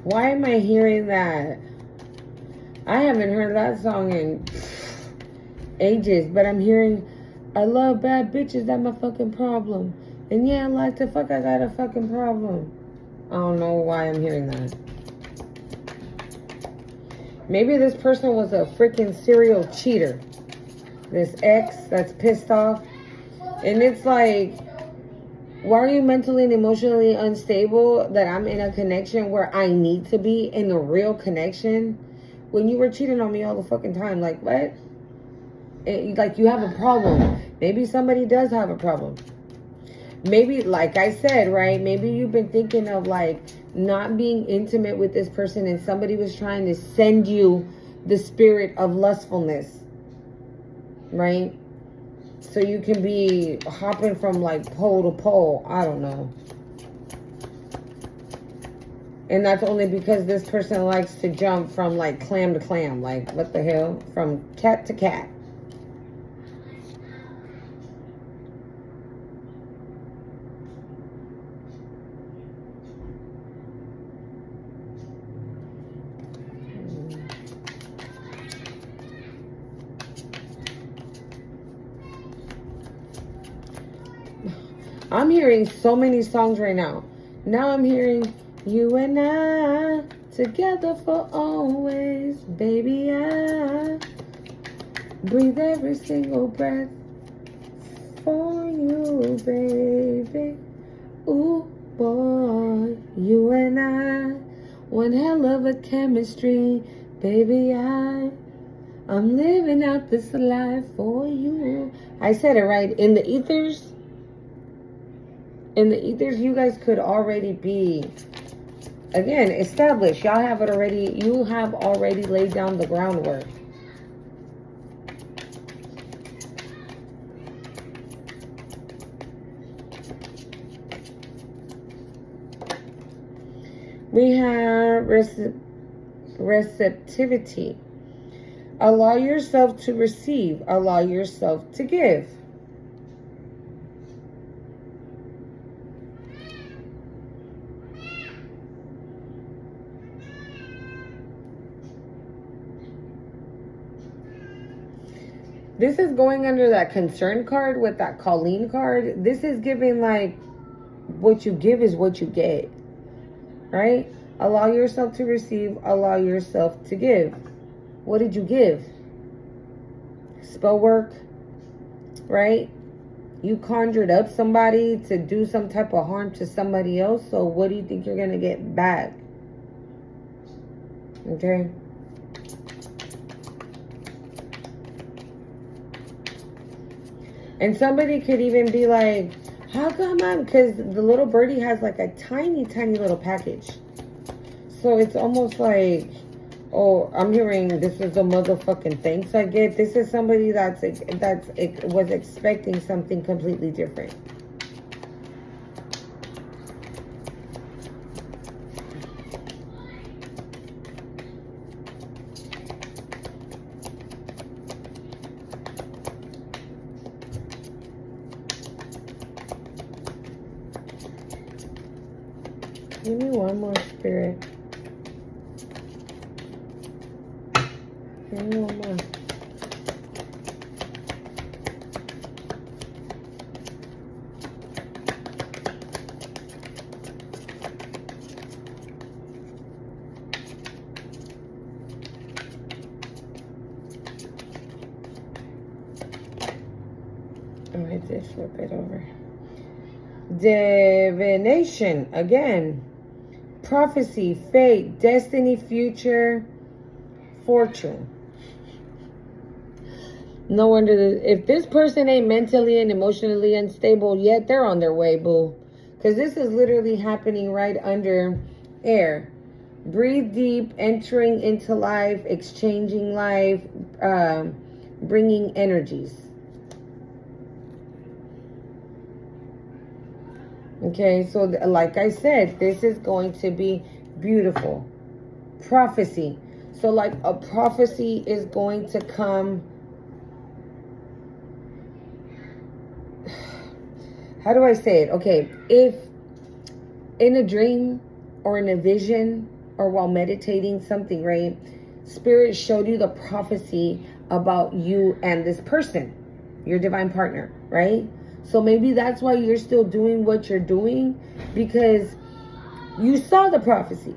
Why am I hearing that? I haven't heard that song in ages, but I'm hearing, I love bad bitches, that's my fucking problem. And yeah, I like to fuck, I got a fucking problem. I don't know why I'm hearing that. Maybe this person was a freaking serial cheater. This ex that's pissed off. And it's like, why are you mentally and emotionally unstable that I'm in a connection where I need to be in a real connection when you were cheating on me all the fucking time? Like, what? Like, you have a problem. Maybe somebody does have a problem. Maybe, like I said, right? Maybe you've been thinking of, like, not being intimate with this person and somebody was trying to send you the spirit of lustfulness, right? So you can be hopping from, like, pole to pole. I don't know. And that's only because this person likes to jump from, like, clam to clam. Like, what the hell? From cat to cat. I'm hearing so many songs right now. Now I'm hearing you and I together for always. Baby, I breathe every single breath for you, baby. Ooh, boy, you and I, one hell of a chemistry. Baby, I'm living out this life for you. I said it right. In the ethers, you guys could already be, again, established. Y'all have it already. You have already laid down the groundwork. We have receptivity. Allow yourself to receive. Allow yourself to give. This is going under that concern card with that Colleen card. This is giving, like, what you give is what you get. Right? Allow yourself to receive. Allow yourself to give. What did you give? Spell work. Right? You conjured up somebody to do some type of harm to somebody else. So what do you think you're going to get back? Okay? And somebody could even be like, how come I'm, because the little birdie has like a tiny, tiny little package. So it's almost like, oh, I'm hearing this is the motherfucking thanks I get. This is somebody that was expecting something completely different. Give me one more, Spirit. Give me one more. Oh, I did flip it over. Divination, again. Prophecy, fate, destiny, future, fortune. No wonder if this person ain't mentally and emotionally unstable yet, they're on their way, boo. Because this is literally happening right under air. Breathe deep, entering into life, exchanging life, bringing energies. Okay, so like I said, this is going to be beautiful. Prophecy. So like a prophecy is going to come. How do I say it? Okay, if in a dream or in a vision or while meditating something, right? Spirit showed you the prophecy about you and this person, your divine partner, right? So maybe that's why you're still doing what you're doing, because you saw the prophecy,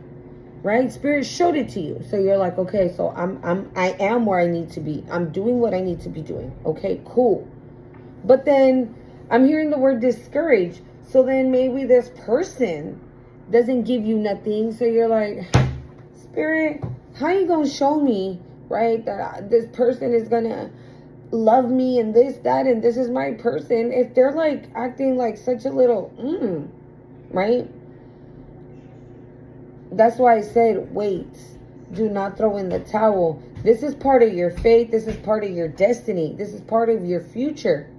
right? Spirit showed it to you. So you're like, okay, so I am where I need to be. I'm doing what I need to be doing. Okay, cool. But then I'm hearing the word discouraged. So then maybe this person doesn't give you nothing. So you're like, Spirit, how you going to show me, right, that this person is going to love me and this, that, and this is my person, if they're like acting like such a little, right? That's why I said, wait, do not throw in the towel. This is part of your faith. This is part of your destiny. This is part of your future.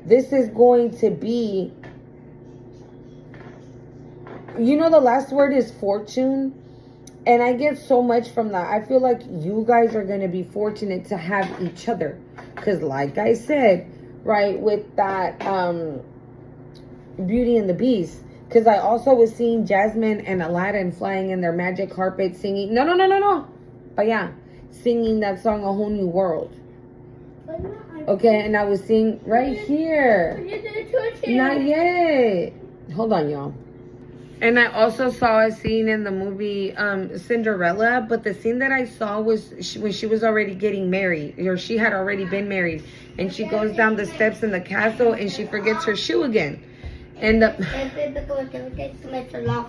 This is going to be, you know, the last word is fortune. And I get so much from that. I feel like you guys are going to be fortunate to have each other. Because like I said, right, with that Beauty and the Beast. Because I also was seeing Jasmine and Aladdin flying in their magic carpet singing. No. But yeah, singing that song, A Whole New World. Okay, and I was singing right here. Not yet. Hold on, y'all. And I also saw a scene in the movie Cinderella, but the scene that I saw was when she was already getting married, or she had already been married, and she goes down the steps in the castle and she forgets her shoe again. And the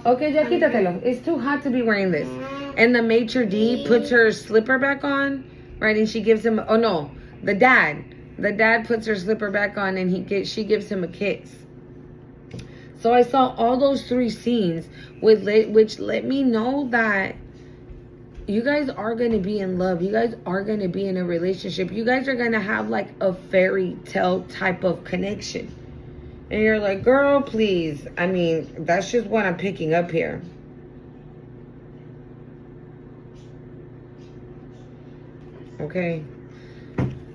okay, ya quítatelo. It's too hot to be wearing this. And the maitre d' puts her slipper back on, right? And she gives him, oh no, the dad puts her slipper back on, and she gives him a kiss. So I saw all those three scenes, which let me know that you guys are going to be in love. You guys are going to be in a relationship. You guys are going to have like a fairy tale type of connection. And you're like, girl, please. I mean, that's just what I'm picking up here. Okay.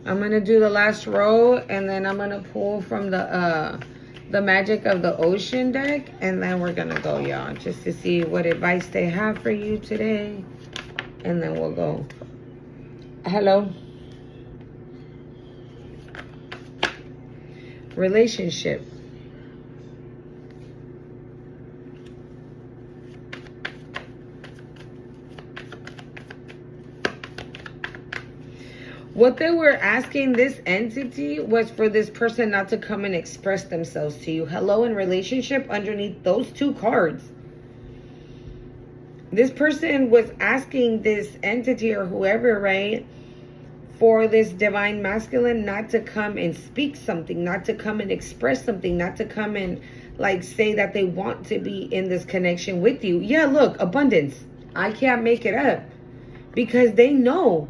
I'm going to do the last row, and then I'm going to pull from the Magic of the Ocean deck, and then we're gonna go, y'all, just to see what advice they have for you today, and then we'll go. Hello. Relationship. What they were asking this entity was for this person not to come and express themselves to you. Hello in relationship underneath those two cards. This person was asking this entity or whoever, right, for this divine masculine not to come and speak something, not to come and express something, not to come and like say that they want to be in this connection with you. Yeah, look, abundance. I can't make it up because they know.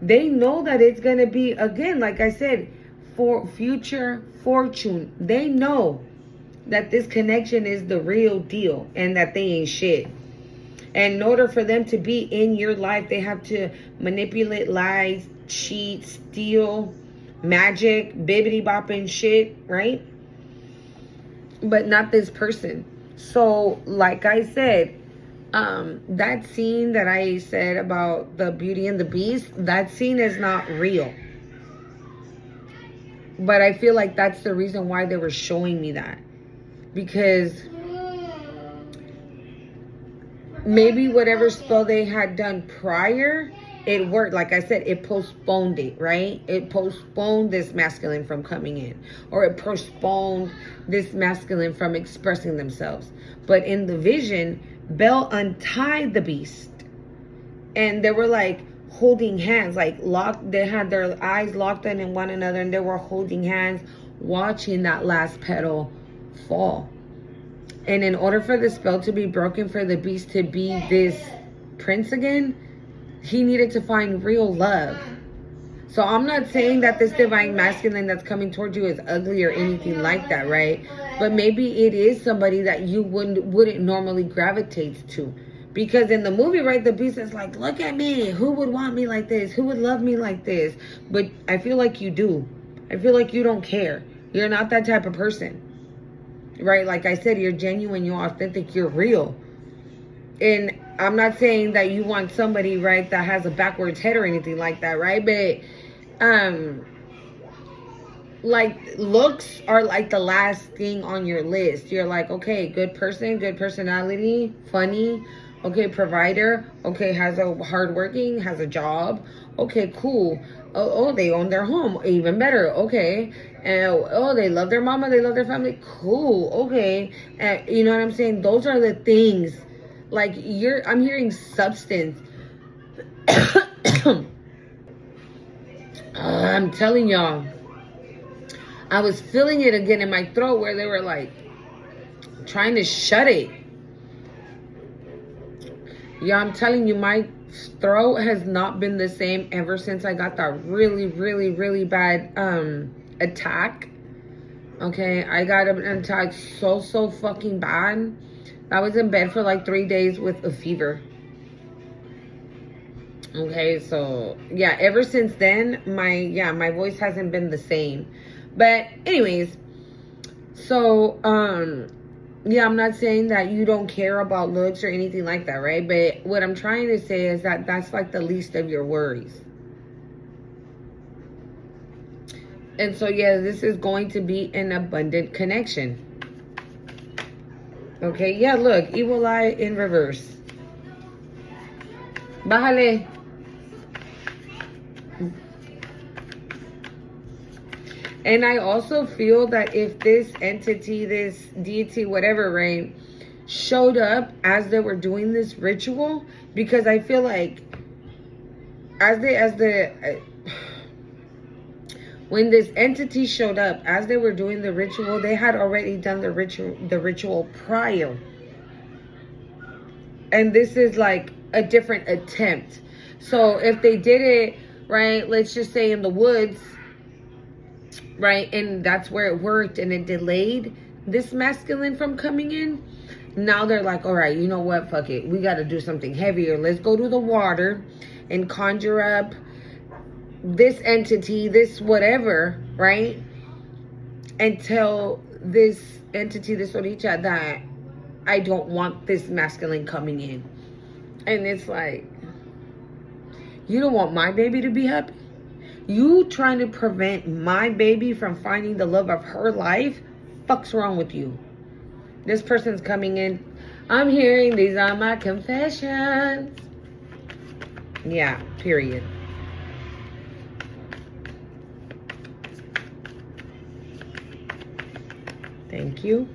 They know that it's going to be, again, like I said, for future fortune. They know that this connection is the real deal and that they ain't shit. And in order for them to be in your life, they have to manipulate, lies, cheat, steal, magic, bibbity bopping shit, right? But not this person. So, like I said, that scene that I said about the Beauty and the Beast, that scene is not real. But I feel like that's the reason why they were showing me that. Because maybe whatever spell they had done prior, it worked. Like I said, it postponed it, right? It postponed this masculine from coming in, or it postponed this masculine from expressing themselves. But in the vision, Belle untied the beast, and they were like holding hands, like locked. They had their eyes locked in one another, and they were holding hands, watching that last petal fall. And in order for the spell to be broken, for the beast to be this prince again, he needed to find real love. So I'm not saying that this divine masculine that's coming towards you is ugly or anything like that, right? But maybe it is somebody that you wouldn't normally gravitate to. Because in the movie, right, the beast is like, look at me. Who would want me like this? Who would love me like this? But I feel like you do. I feel like you don't care. You're not that type of person. Right? Like I said, you're genuine, you're authentic, you're real. And I'm not saying that you want somebody, right, that has a backwards head or anything like that, right? But like looks are like the last thing on your list. You're like, okay, good person, good personality, funny, okay, provider, okay, has a hardworking, has a job, okay, cool. Oh, they own their home, even better, okay. And oh, they love their mama, they love their family, cool, okay. And you know what I'm saying? Those are the things. Like I'm hearing substance. I'm telling y'all, I was feeling it again in my throat where they were like trying to shut it. Yeah, I'm telling you, my throat has not been the same ever since I got that really, really, really bad attack. Okay, I got an attack so fucking bad. I was in bed for like 3 days with a fever. Okay, so yeah, ever since then, my voice hasn't been the same. But anyways, so yeah, I'm not saying that you don't care about looks or anything like that, right? But what I'm trying to say is that that's like the least of your worries. And so yeah, this is going to be an abundant connection. Okay, yeah, look, evil eye in reverse. Bájale. And I also feel that if this entity, this deity, whatever, right, showed up as they were doing this ritual, because I feel like when this entity showed up as they were doing the ritual, they had already done the ritual prior. And this is like a different attempt. So if they did it, right, let's just say in the woods, right, and that's where it worked and it delayed this masculine from coming in, now they're like, all right, you know what, fuck it, we got to do something heavier. Let's go to the water and conjure up this entity, this whatever, right, and tell this entity, this Oricha, that I don't want this masculine coming in. And it's like, you don't want my baby to be happy? You trying to prevent my baby from finding the love of her life? Fuck's wrong with you? This person's coming in. I'm hearing these are my confessions. Yeah, period. Thank you.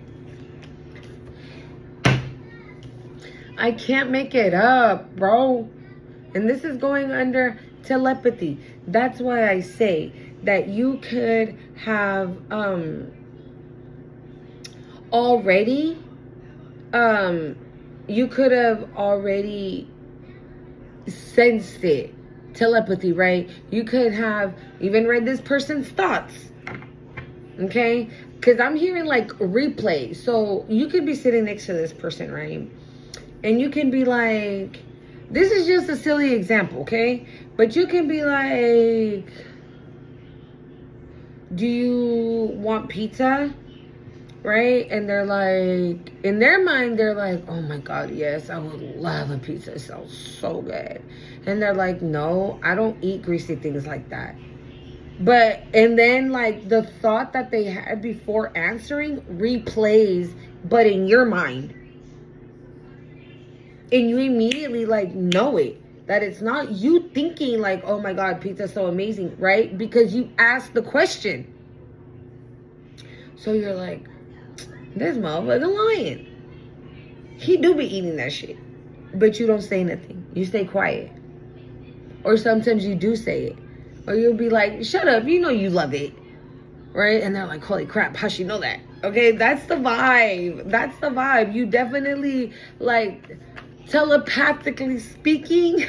I can't make it up, bro. And this is going under telepathy. That's why I say that you could have already you could have already sensed it. Telepathy, right? You could have even read this person's thoughts. Okay? Because I'm hearing like replay. So you could be sitting next to this person, right? And you can be like, this is just a silly example, okay? But you can be like, do you want pizza? right? And they're like, in their mind, they're like, oh my God, yes, I would love a pizza. It sounds so good. And they're like, no, I don't eat greasy things like that. But, and then like the thought that they had before answering replays, but in your mind. And you immediately like know it. That it's not you thinking like, oh my God, pizza's so amazing, right? Because you asked the question. So you're like, this motherfucker lying. He do be eating that shit. But you don't say nothing. You stay quiet. Or sometimes you do say it. Or you'll be like, shut up, you know you love it. Right? And they're like, holy crap, how she know that? Okay, that's the vibe. That's the vibe. You definitely, like, telepathically speaking,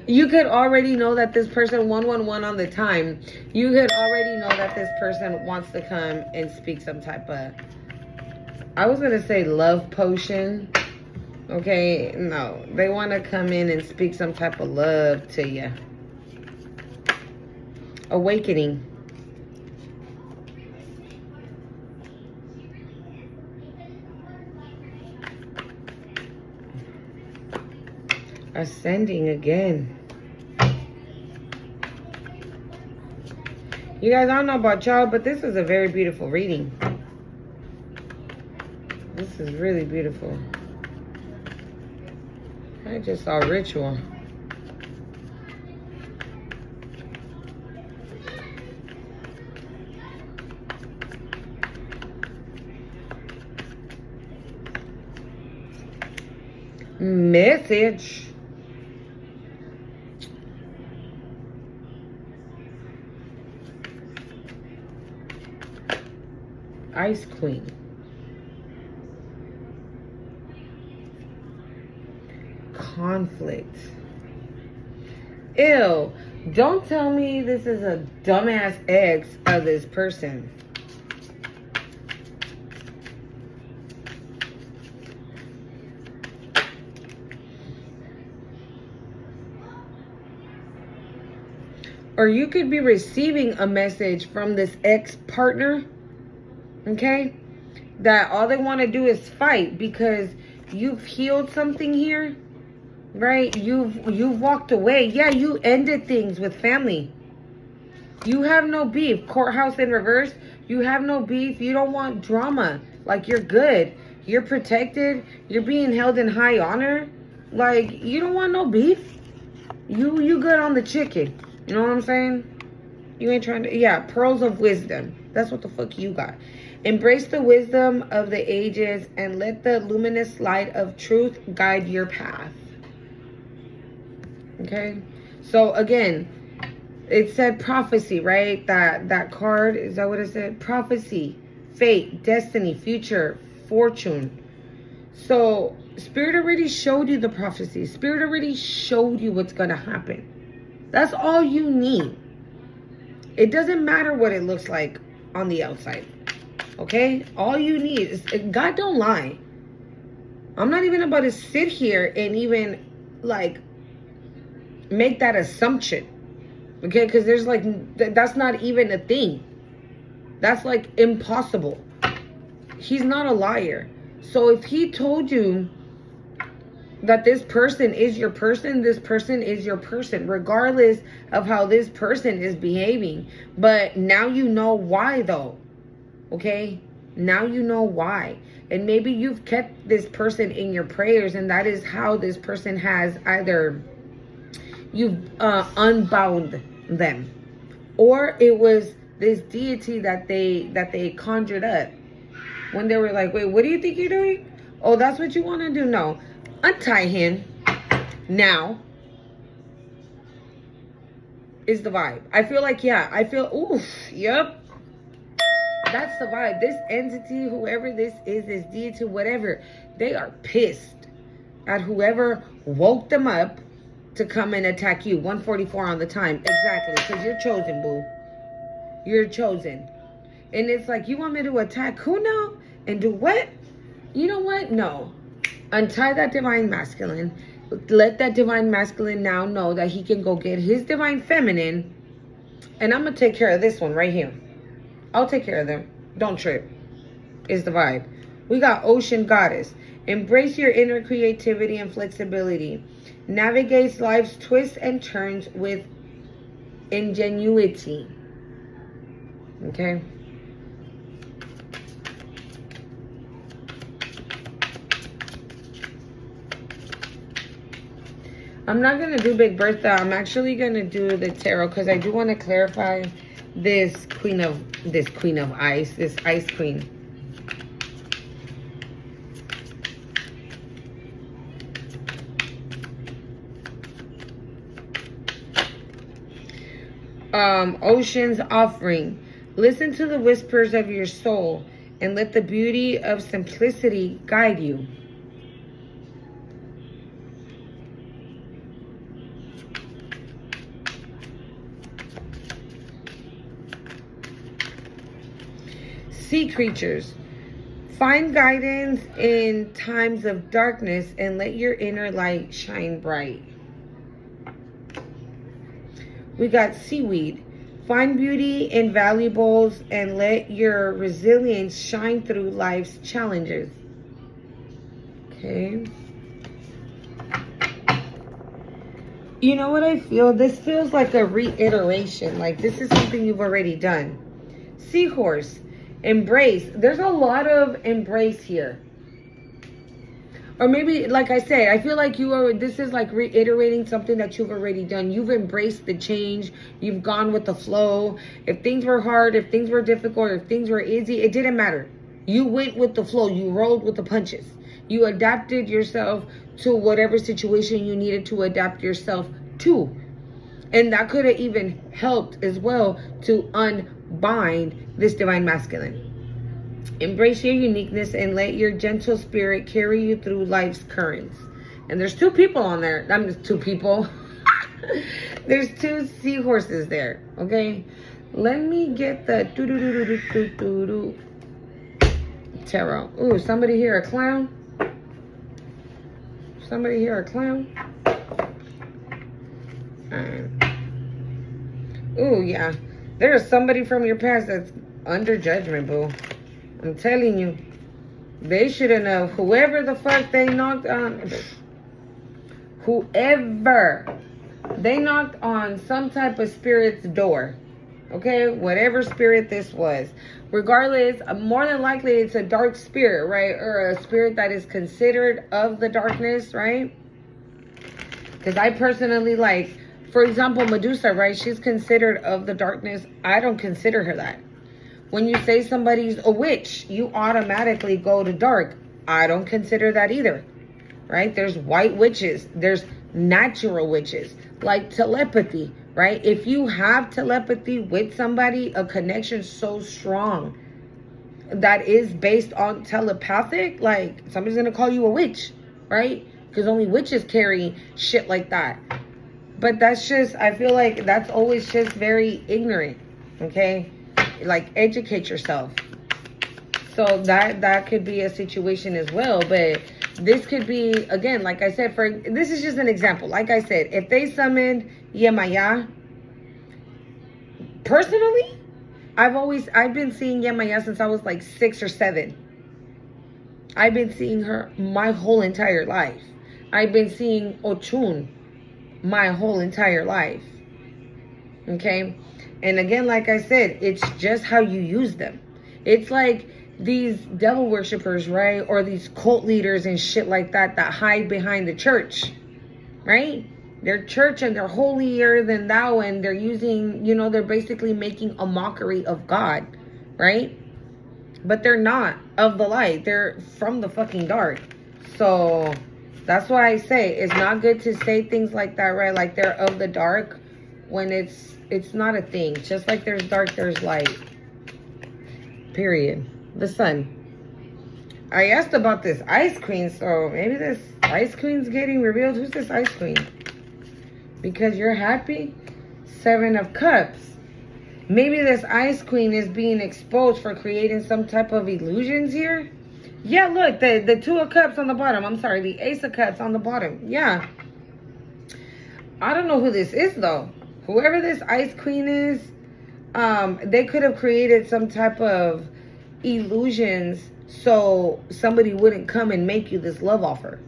you could already know that this person 111 on the time. You could already know that this person wants to come and speak some type of, I was gonna say love potion. Okay, no, they want to come in and speak some type of love to you. Awakening. Ascending again. You guys, I don't know about y'all, but this is a very beautiful reading. This is really beautiful. I just saw ritual. Message. Ice Queen. Conflict. Ew. Don't tell me this is a dumbass ex of this person. Or you could be receiving a message from this ex-partner, okay? That all they want to do is fight because you've healed something here, right? You've walked away. Yeah, you ended things with family. You have no beef. Courthouse in reverse. You have no beef. You don't want drama. Like, you're good. You're protected. You're being held in high honor. Like, you don't want no beef. You good on the chicken. You know what I'm saying? You ain't trying to... Yeah, pearls of wisdom. That's what the fuck you got. Embrace the wisdom of the ages and let the luminous light of truth guide your path. Okay? So, again, it said prophecy, right? That card, is that what it said? Prophecy, fate, destiny, future, fortune. So, Spirit already showed you the prophecy. Spirit already showed you what's going to happen. That's all you need. It doesn't matter what it looks like on the outside. Okay? All you need is... God don't lie. I'm not even about to sit here and even, like, make that assumption. Okay? Because there's, like... That's not even a thing. That's, like, impossible. He's not a liar. So if he told you that this person is your person, this person is your person, regardless of how this person is behaving. But now you know why, though. Okay? Now you know why. And maybe you've kept this person in your prayers, and that is how this person has either you've unbound them, or it was this deity that they conjured up when they were like, wait, what do you think you're doing? Oh, that's what you want to do? No. Untie him now is the vibe. I feel like, yeah, I feel, oof, yep. That's the vibe. This entity, whoever this is, this deity, whatever, they are pissed at whoever woke them up to come and attack you. 1:44 on the time. Exactly. Because you're chosen, boo. You're chosen. And it's like, you want me to attack who now? And do what? You know what? No. Untie that divine masculine. Let that divine masculine now know that he can go get his divine feminine. And I'm going to take care of this one right here. I'll take care of them. Don't trip. Is the vibe. We got ocean goddess. Embrace your inner creativity and flexibility. Navigates life's twists and turns with ingenuity. Okay. I'm not going to do Big Bertha. I'm actually going to do the tarot because I do want to clarify this queen of ice, this ice queen. Ocean's offering. Listen to the whispers of your soul and let the beauty of simplicity guide you. Sea creatures. Find guidance in times of darkness and let your inner light shine bright. We got seaweed. Find beauty in valuables and let your resilience shine through life's challenges. Okay. You know what I feel? This feels like a reiteration. Like this is something you've already done. Seahorse. Embrace. There's a lot of embrace here. Or maybe, like I said, I feel like this is like reiterating something that you've already done. You've embraced the change. You've gone with the flow. If things were hard, if things were difficult, if things were easy, it didn't matter. You went with the flow. You rolled with the punches. You adapted yourself to whatever situation you needed to adapt yourself to. And that could have even helped as well to unbind this divine masculine. Embrace your uniqueness and let your gentle spirit carry you through life's currents. And there's two people on there. I'm just two people. There's two seahorses there. Okay. Let me get the tarot. Ooh, somebody here a clown? Somebody here a clown? Ooh, yeah. There's somebody from your past that's under judgment, boo. I'm telling you, they should have known. Whoever the fuck they knocked on, whoever they knocked on some type of spirit's door, okay? Whatever spirit this was. Regardless, more than likely it's a dark spirit, right? Or a spirit that is considered of the darkness, right? Because I personally like, for example, Medusa, right? She's considered of the darkness. I don't consider her that. When you say somebody's a witch, you automatically go to dark. I don't consider that either, right? There's white witches. There's natural witches, like telepathy, right? If you have telepathy with somebody, a connection so strong that is based on telepathic, like somebody's going to call you a witch, right? Because only witches carry shit like that. But that's just, I feel like that's always just very ignorant, okay? Like, educate yourself. So that could be a situation as well. But this could be, again, like I said, this is just an example. Like I said, if they summoned Yemaya, personally, I've been seeing Yemaya since I was like 6 or 7. I've been seeing her my whole entire life. I've been seeing Ochun my whole entire life. Okay? And again, like I said, it's just how you use them. It's like these devil worshippers, right? Or these cult leaders and shit like that hide behind the church, right? They're church and they're holier than thou, and they're using, they're basically making a mockery of God, right? But they're not of the light. They're from the fucking dark. So that's why I say it's not good to say things like that, right? Like they're of the dark when it's not a thing. Just like there's dark, there's light. Period. The sun. I asked about this ice queen, so maybe this ice queen's getting revealed. Who's this ice queen? Because you're happy? 7 of Cups. Maybe this ice queen is being exposed for creating some type of illusions here. Yeah, look, the 2 of Cups on the bottom. I'm sorry, the Ace of Cups on the bottom. Yeah. I don't know who this is, though. Whoever this ice queen is, They could have created some type of illusions so somebody wouldn't come and make you this love offer.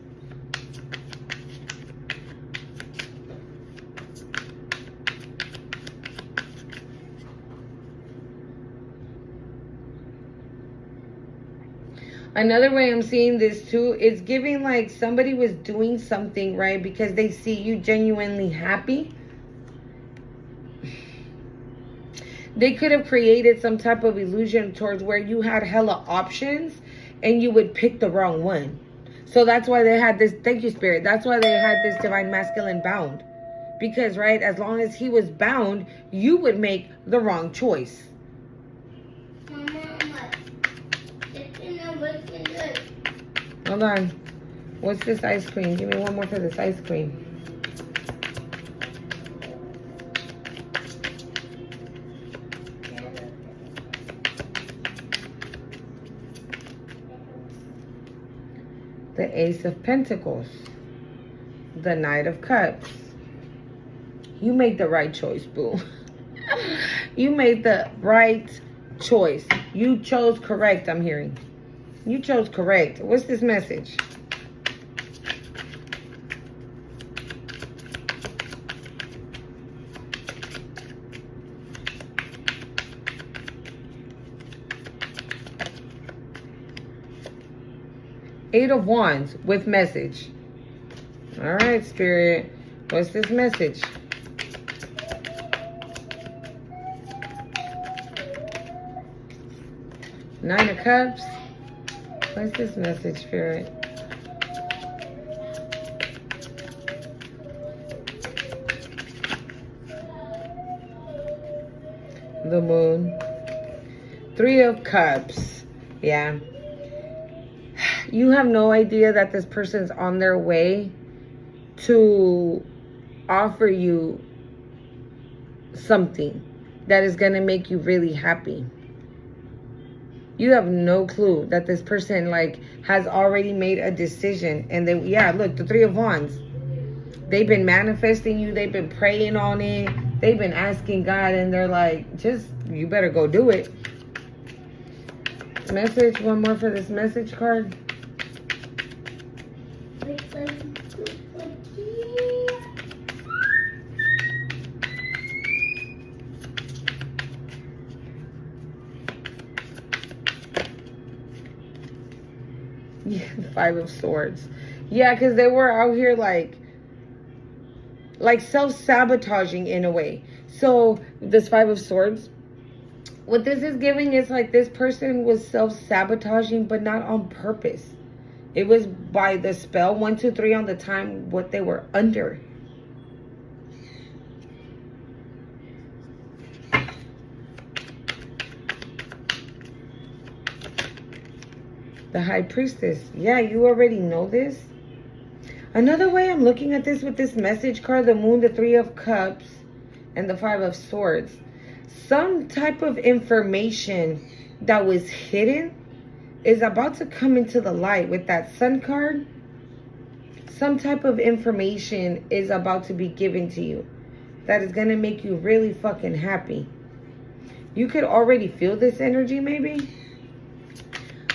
Another way I'm seeing this too, it's giving like somebody was doing something, right? Because they see you genuinely happy. They could have created some type of illusion towards where you had hella options and you would pick the wrong one. So that's why they had this, thank you, Spirit. That's why they had this divine masculine bound. Because, right, as long as he was bound, you would make the wrong choice. Hold on. What's this ice cream? Give me one more for this ice cream. The Ace of Pentacles. The Knight of Cups. You made the right choice, boo. You made the right choice. You chose correct, I'm hearing. You chose correct. What's this message? Eight of Wands with message. All right, Spirit. What's this message? Nine of Cups. What's this message, Spirit? The Moon. Three of Cups. Yeah. You have no idea that this person's on their way to offer you something that is going to make you really happy. You have no clue that this person like has already made a decision. And then, yeah, look, the Three of Wands. They've been manifesting you. They've been praying on it. They've been asking God, and they're like, just, you better go do it. Message, one more for this message card. Yeah, Five of Swords. Yeah, because they were out here like self-sabotaging in a way. So this Five of Swords, what this is giving is like this person was self-sabotaging, but not on purpose. It was by the spell, 1, 2, 3 on the time, what they were under. The High Priestess. Yeah, you already know this. Another way I'm looking at this with this message card, the Moon, the Three of Cups, and the Five of Swords. Some type of information that was hidden is about to come into the light with that Sun card. Some type of information is about to be given to you that is going to make you really fucking happy. You could already feel this energy maybe.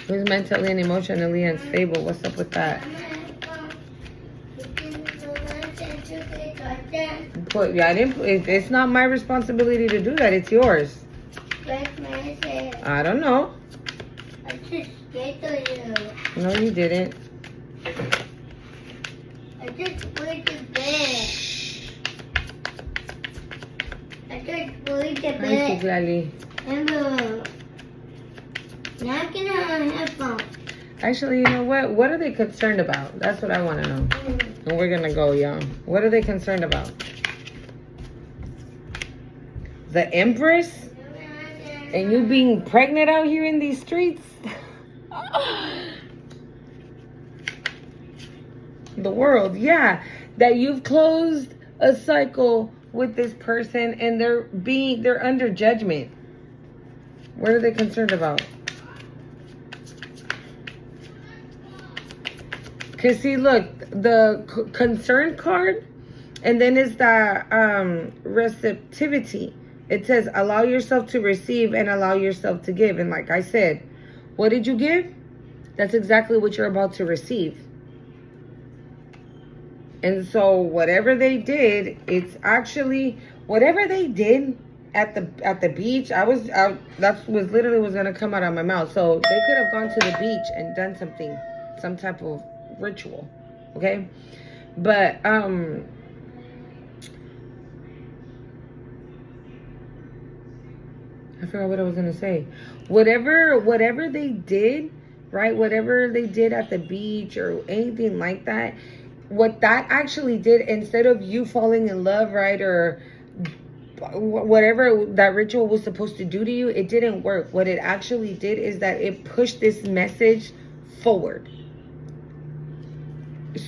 Who's mentally and emotionally unstable? What's up with that? It's not my responsibility to do that. It's yours. I don't know. I just gave to you. No, you didn't. I just put the bed. I just put the Hi, bed. Siglali. Now I can have a headphone. Actually, you know what? What are they concerned about? That's what I want to know. And we're going to go, y'all. What are they concerned about? The Empress? And you being pregnant out here in these streets? The World, yeah. That you've closed a cycle with this person and they're under judgment. What are they concerned about? Because see, look, the concern card, and then it's the receptivity. It says, allow yourself to receive and allow yourself to give. And like I said, what did you give? That's exactly what you're about to receive. And so whatever they did, it's actually whatever they did at the beach. That was literally was gonna come out of my mouth. So they could have gone to the beach and done something, some type of ritual. Okay, but I forgot what I was gonna say. Whatever they did, right? Whatever they did at the beach or anything like that. What that actually did, instead of you falling in love, right, or whatever that ritual was supposed to do to you, it didn't work. What it actually did is that it pushed this message forward.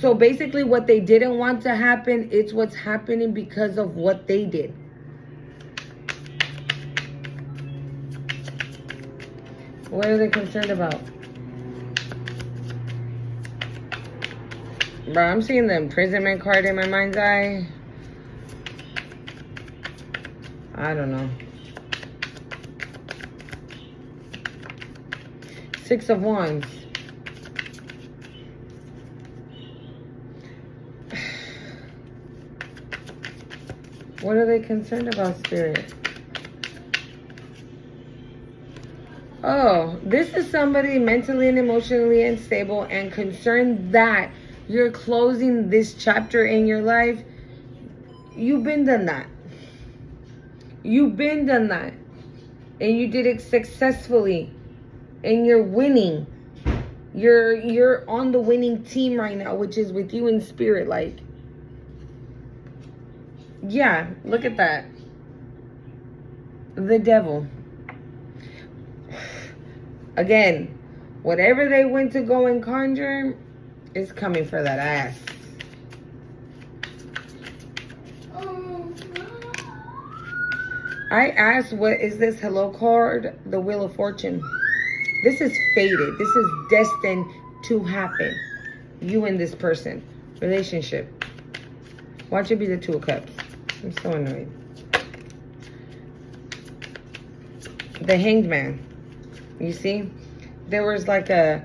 So basically what they didn't want to happen, it's what's happening because of what they did. What are they concerned about? Bro, I'm seeing the imprisonment card in my mind's eye. I don't know. 6 of Wands. What are they concerned about, Spirit? Oh, this is somebody mentally and emotionally unstable and concerned that you're closing this chapter in your life. You've been done that. You've been done that. And you did it successfully. And you're winning. You're on the winning team right now, which is with you in spirit. Like, yeah, look at that. The devil. Again, whatever they went to go and conjure is coming for that ass. I asked, what is this hello card? The Wheel of Fortune. This is fated. This is destined to happen. You and this person. Relationship. Watch it be the 2 of Cups. I'm so annoyed. The Hanged Man. You see? There was like a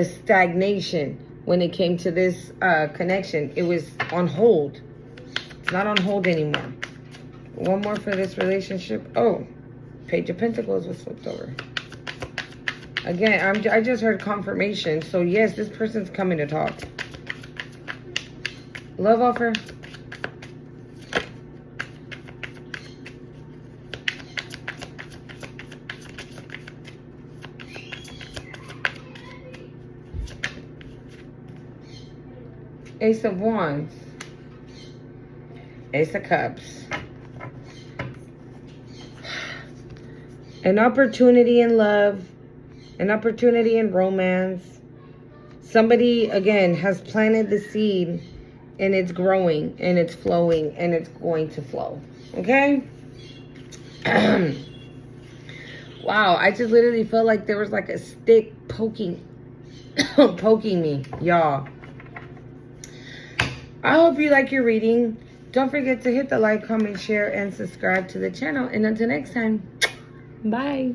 stagnation when it came to this connection. It was on hold. It's not on hold anymore. One more for this relationship. Oh, Page of Pentacles was flipped over. Again, I just heard confirmation. So yes, this person's coming to talk. Love offer. Ace of Wands. Ace of Cups. An opportunity in love. An opportunity in romance. Somebody, again, has planted the seed. And it's growing. And it's flowing. And it's going to flow. Okay? Wow. I just literally felt like there was like a stick poking. Poking me. Y'all. I hope you like your reading. Don't forget to hit the like, comment, share, and subscribe to the channel. And until next time, bye.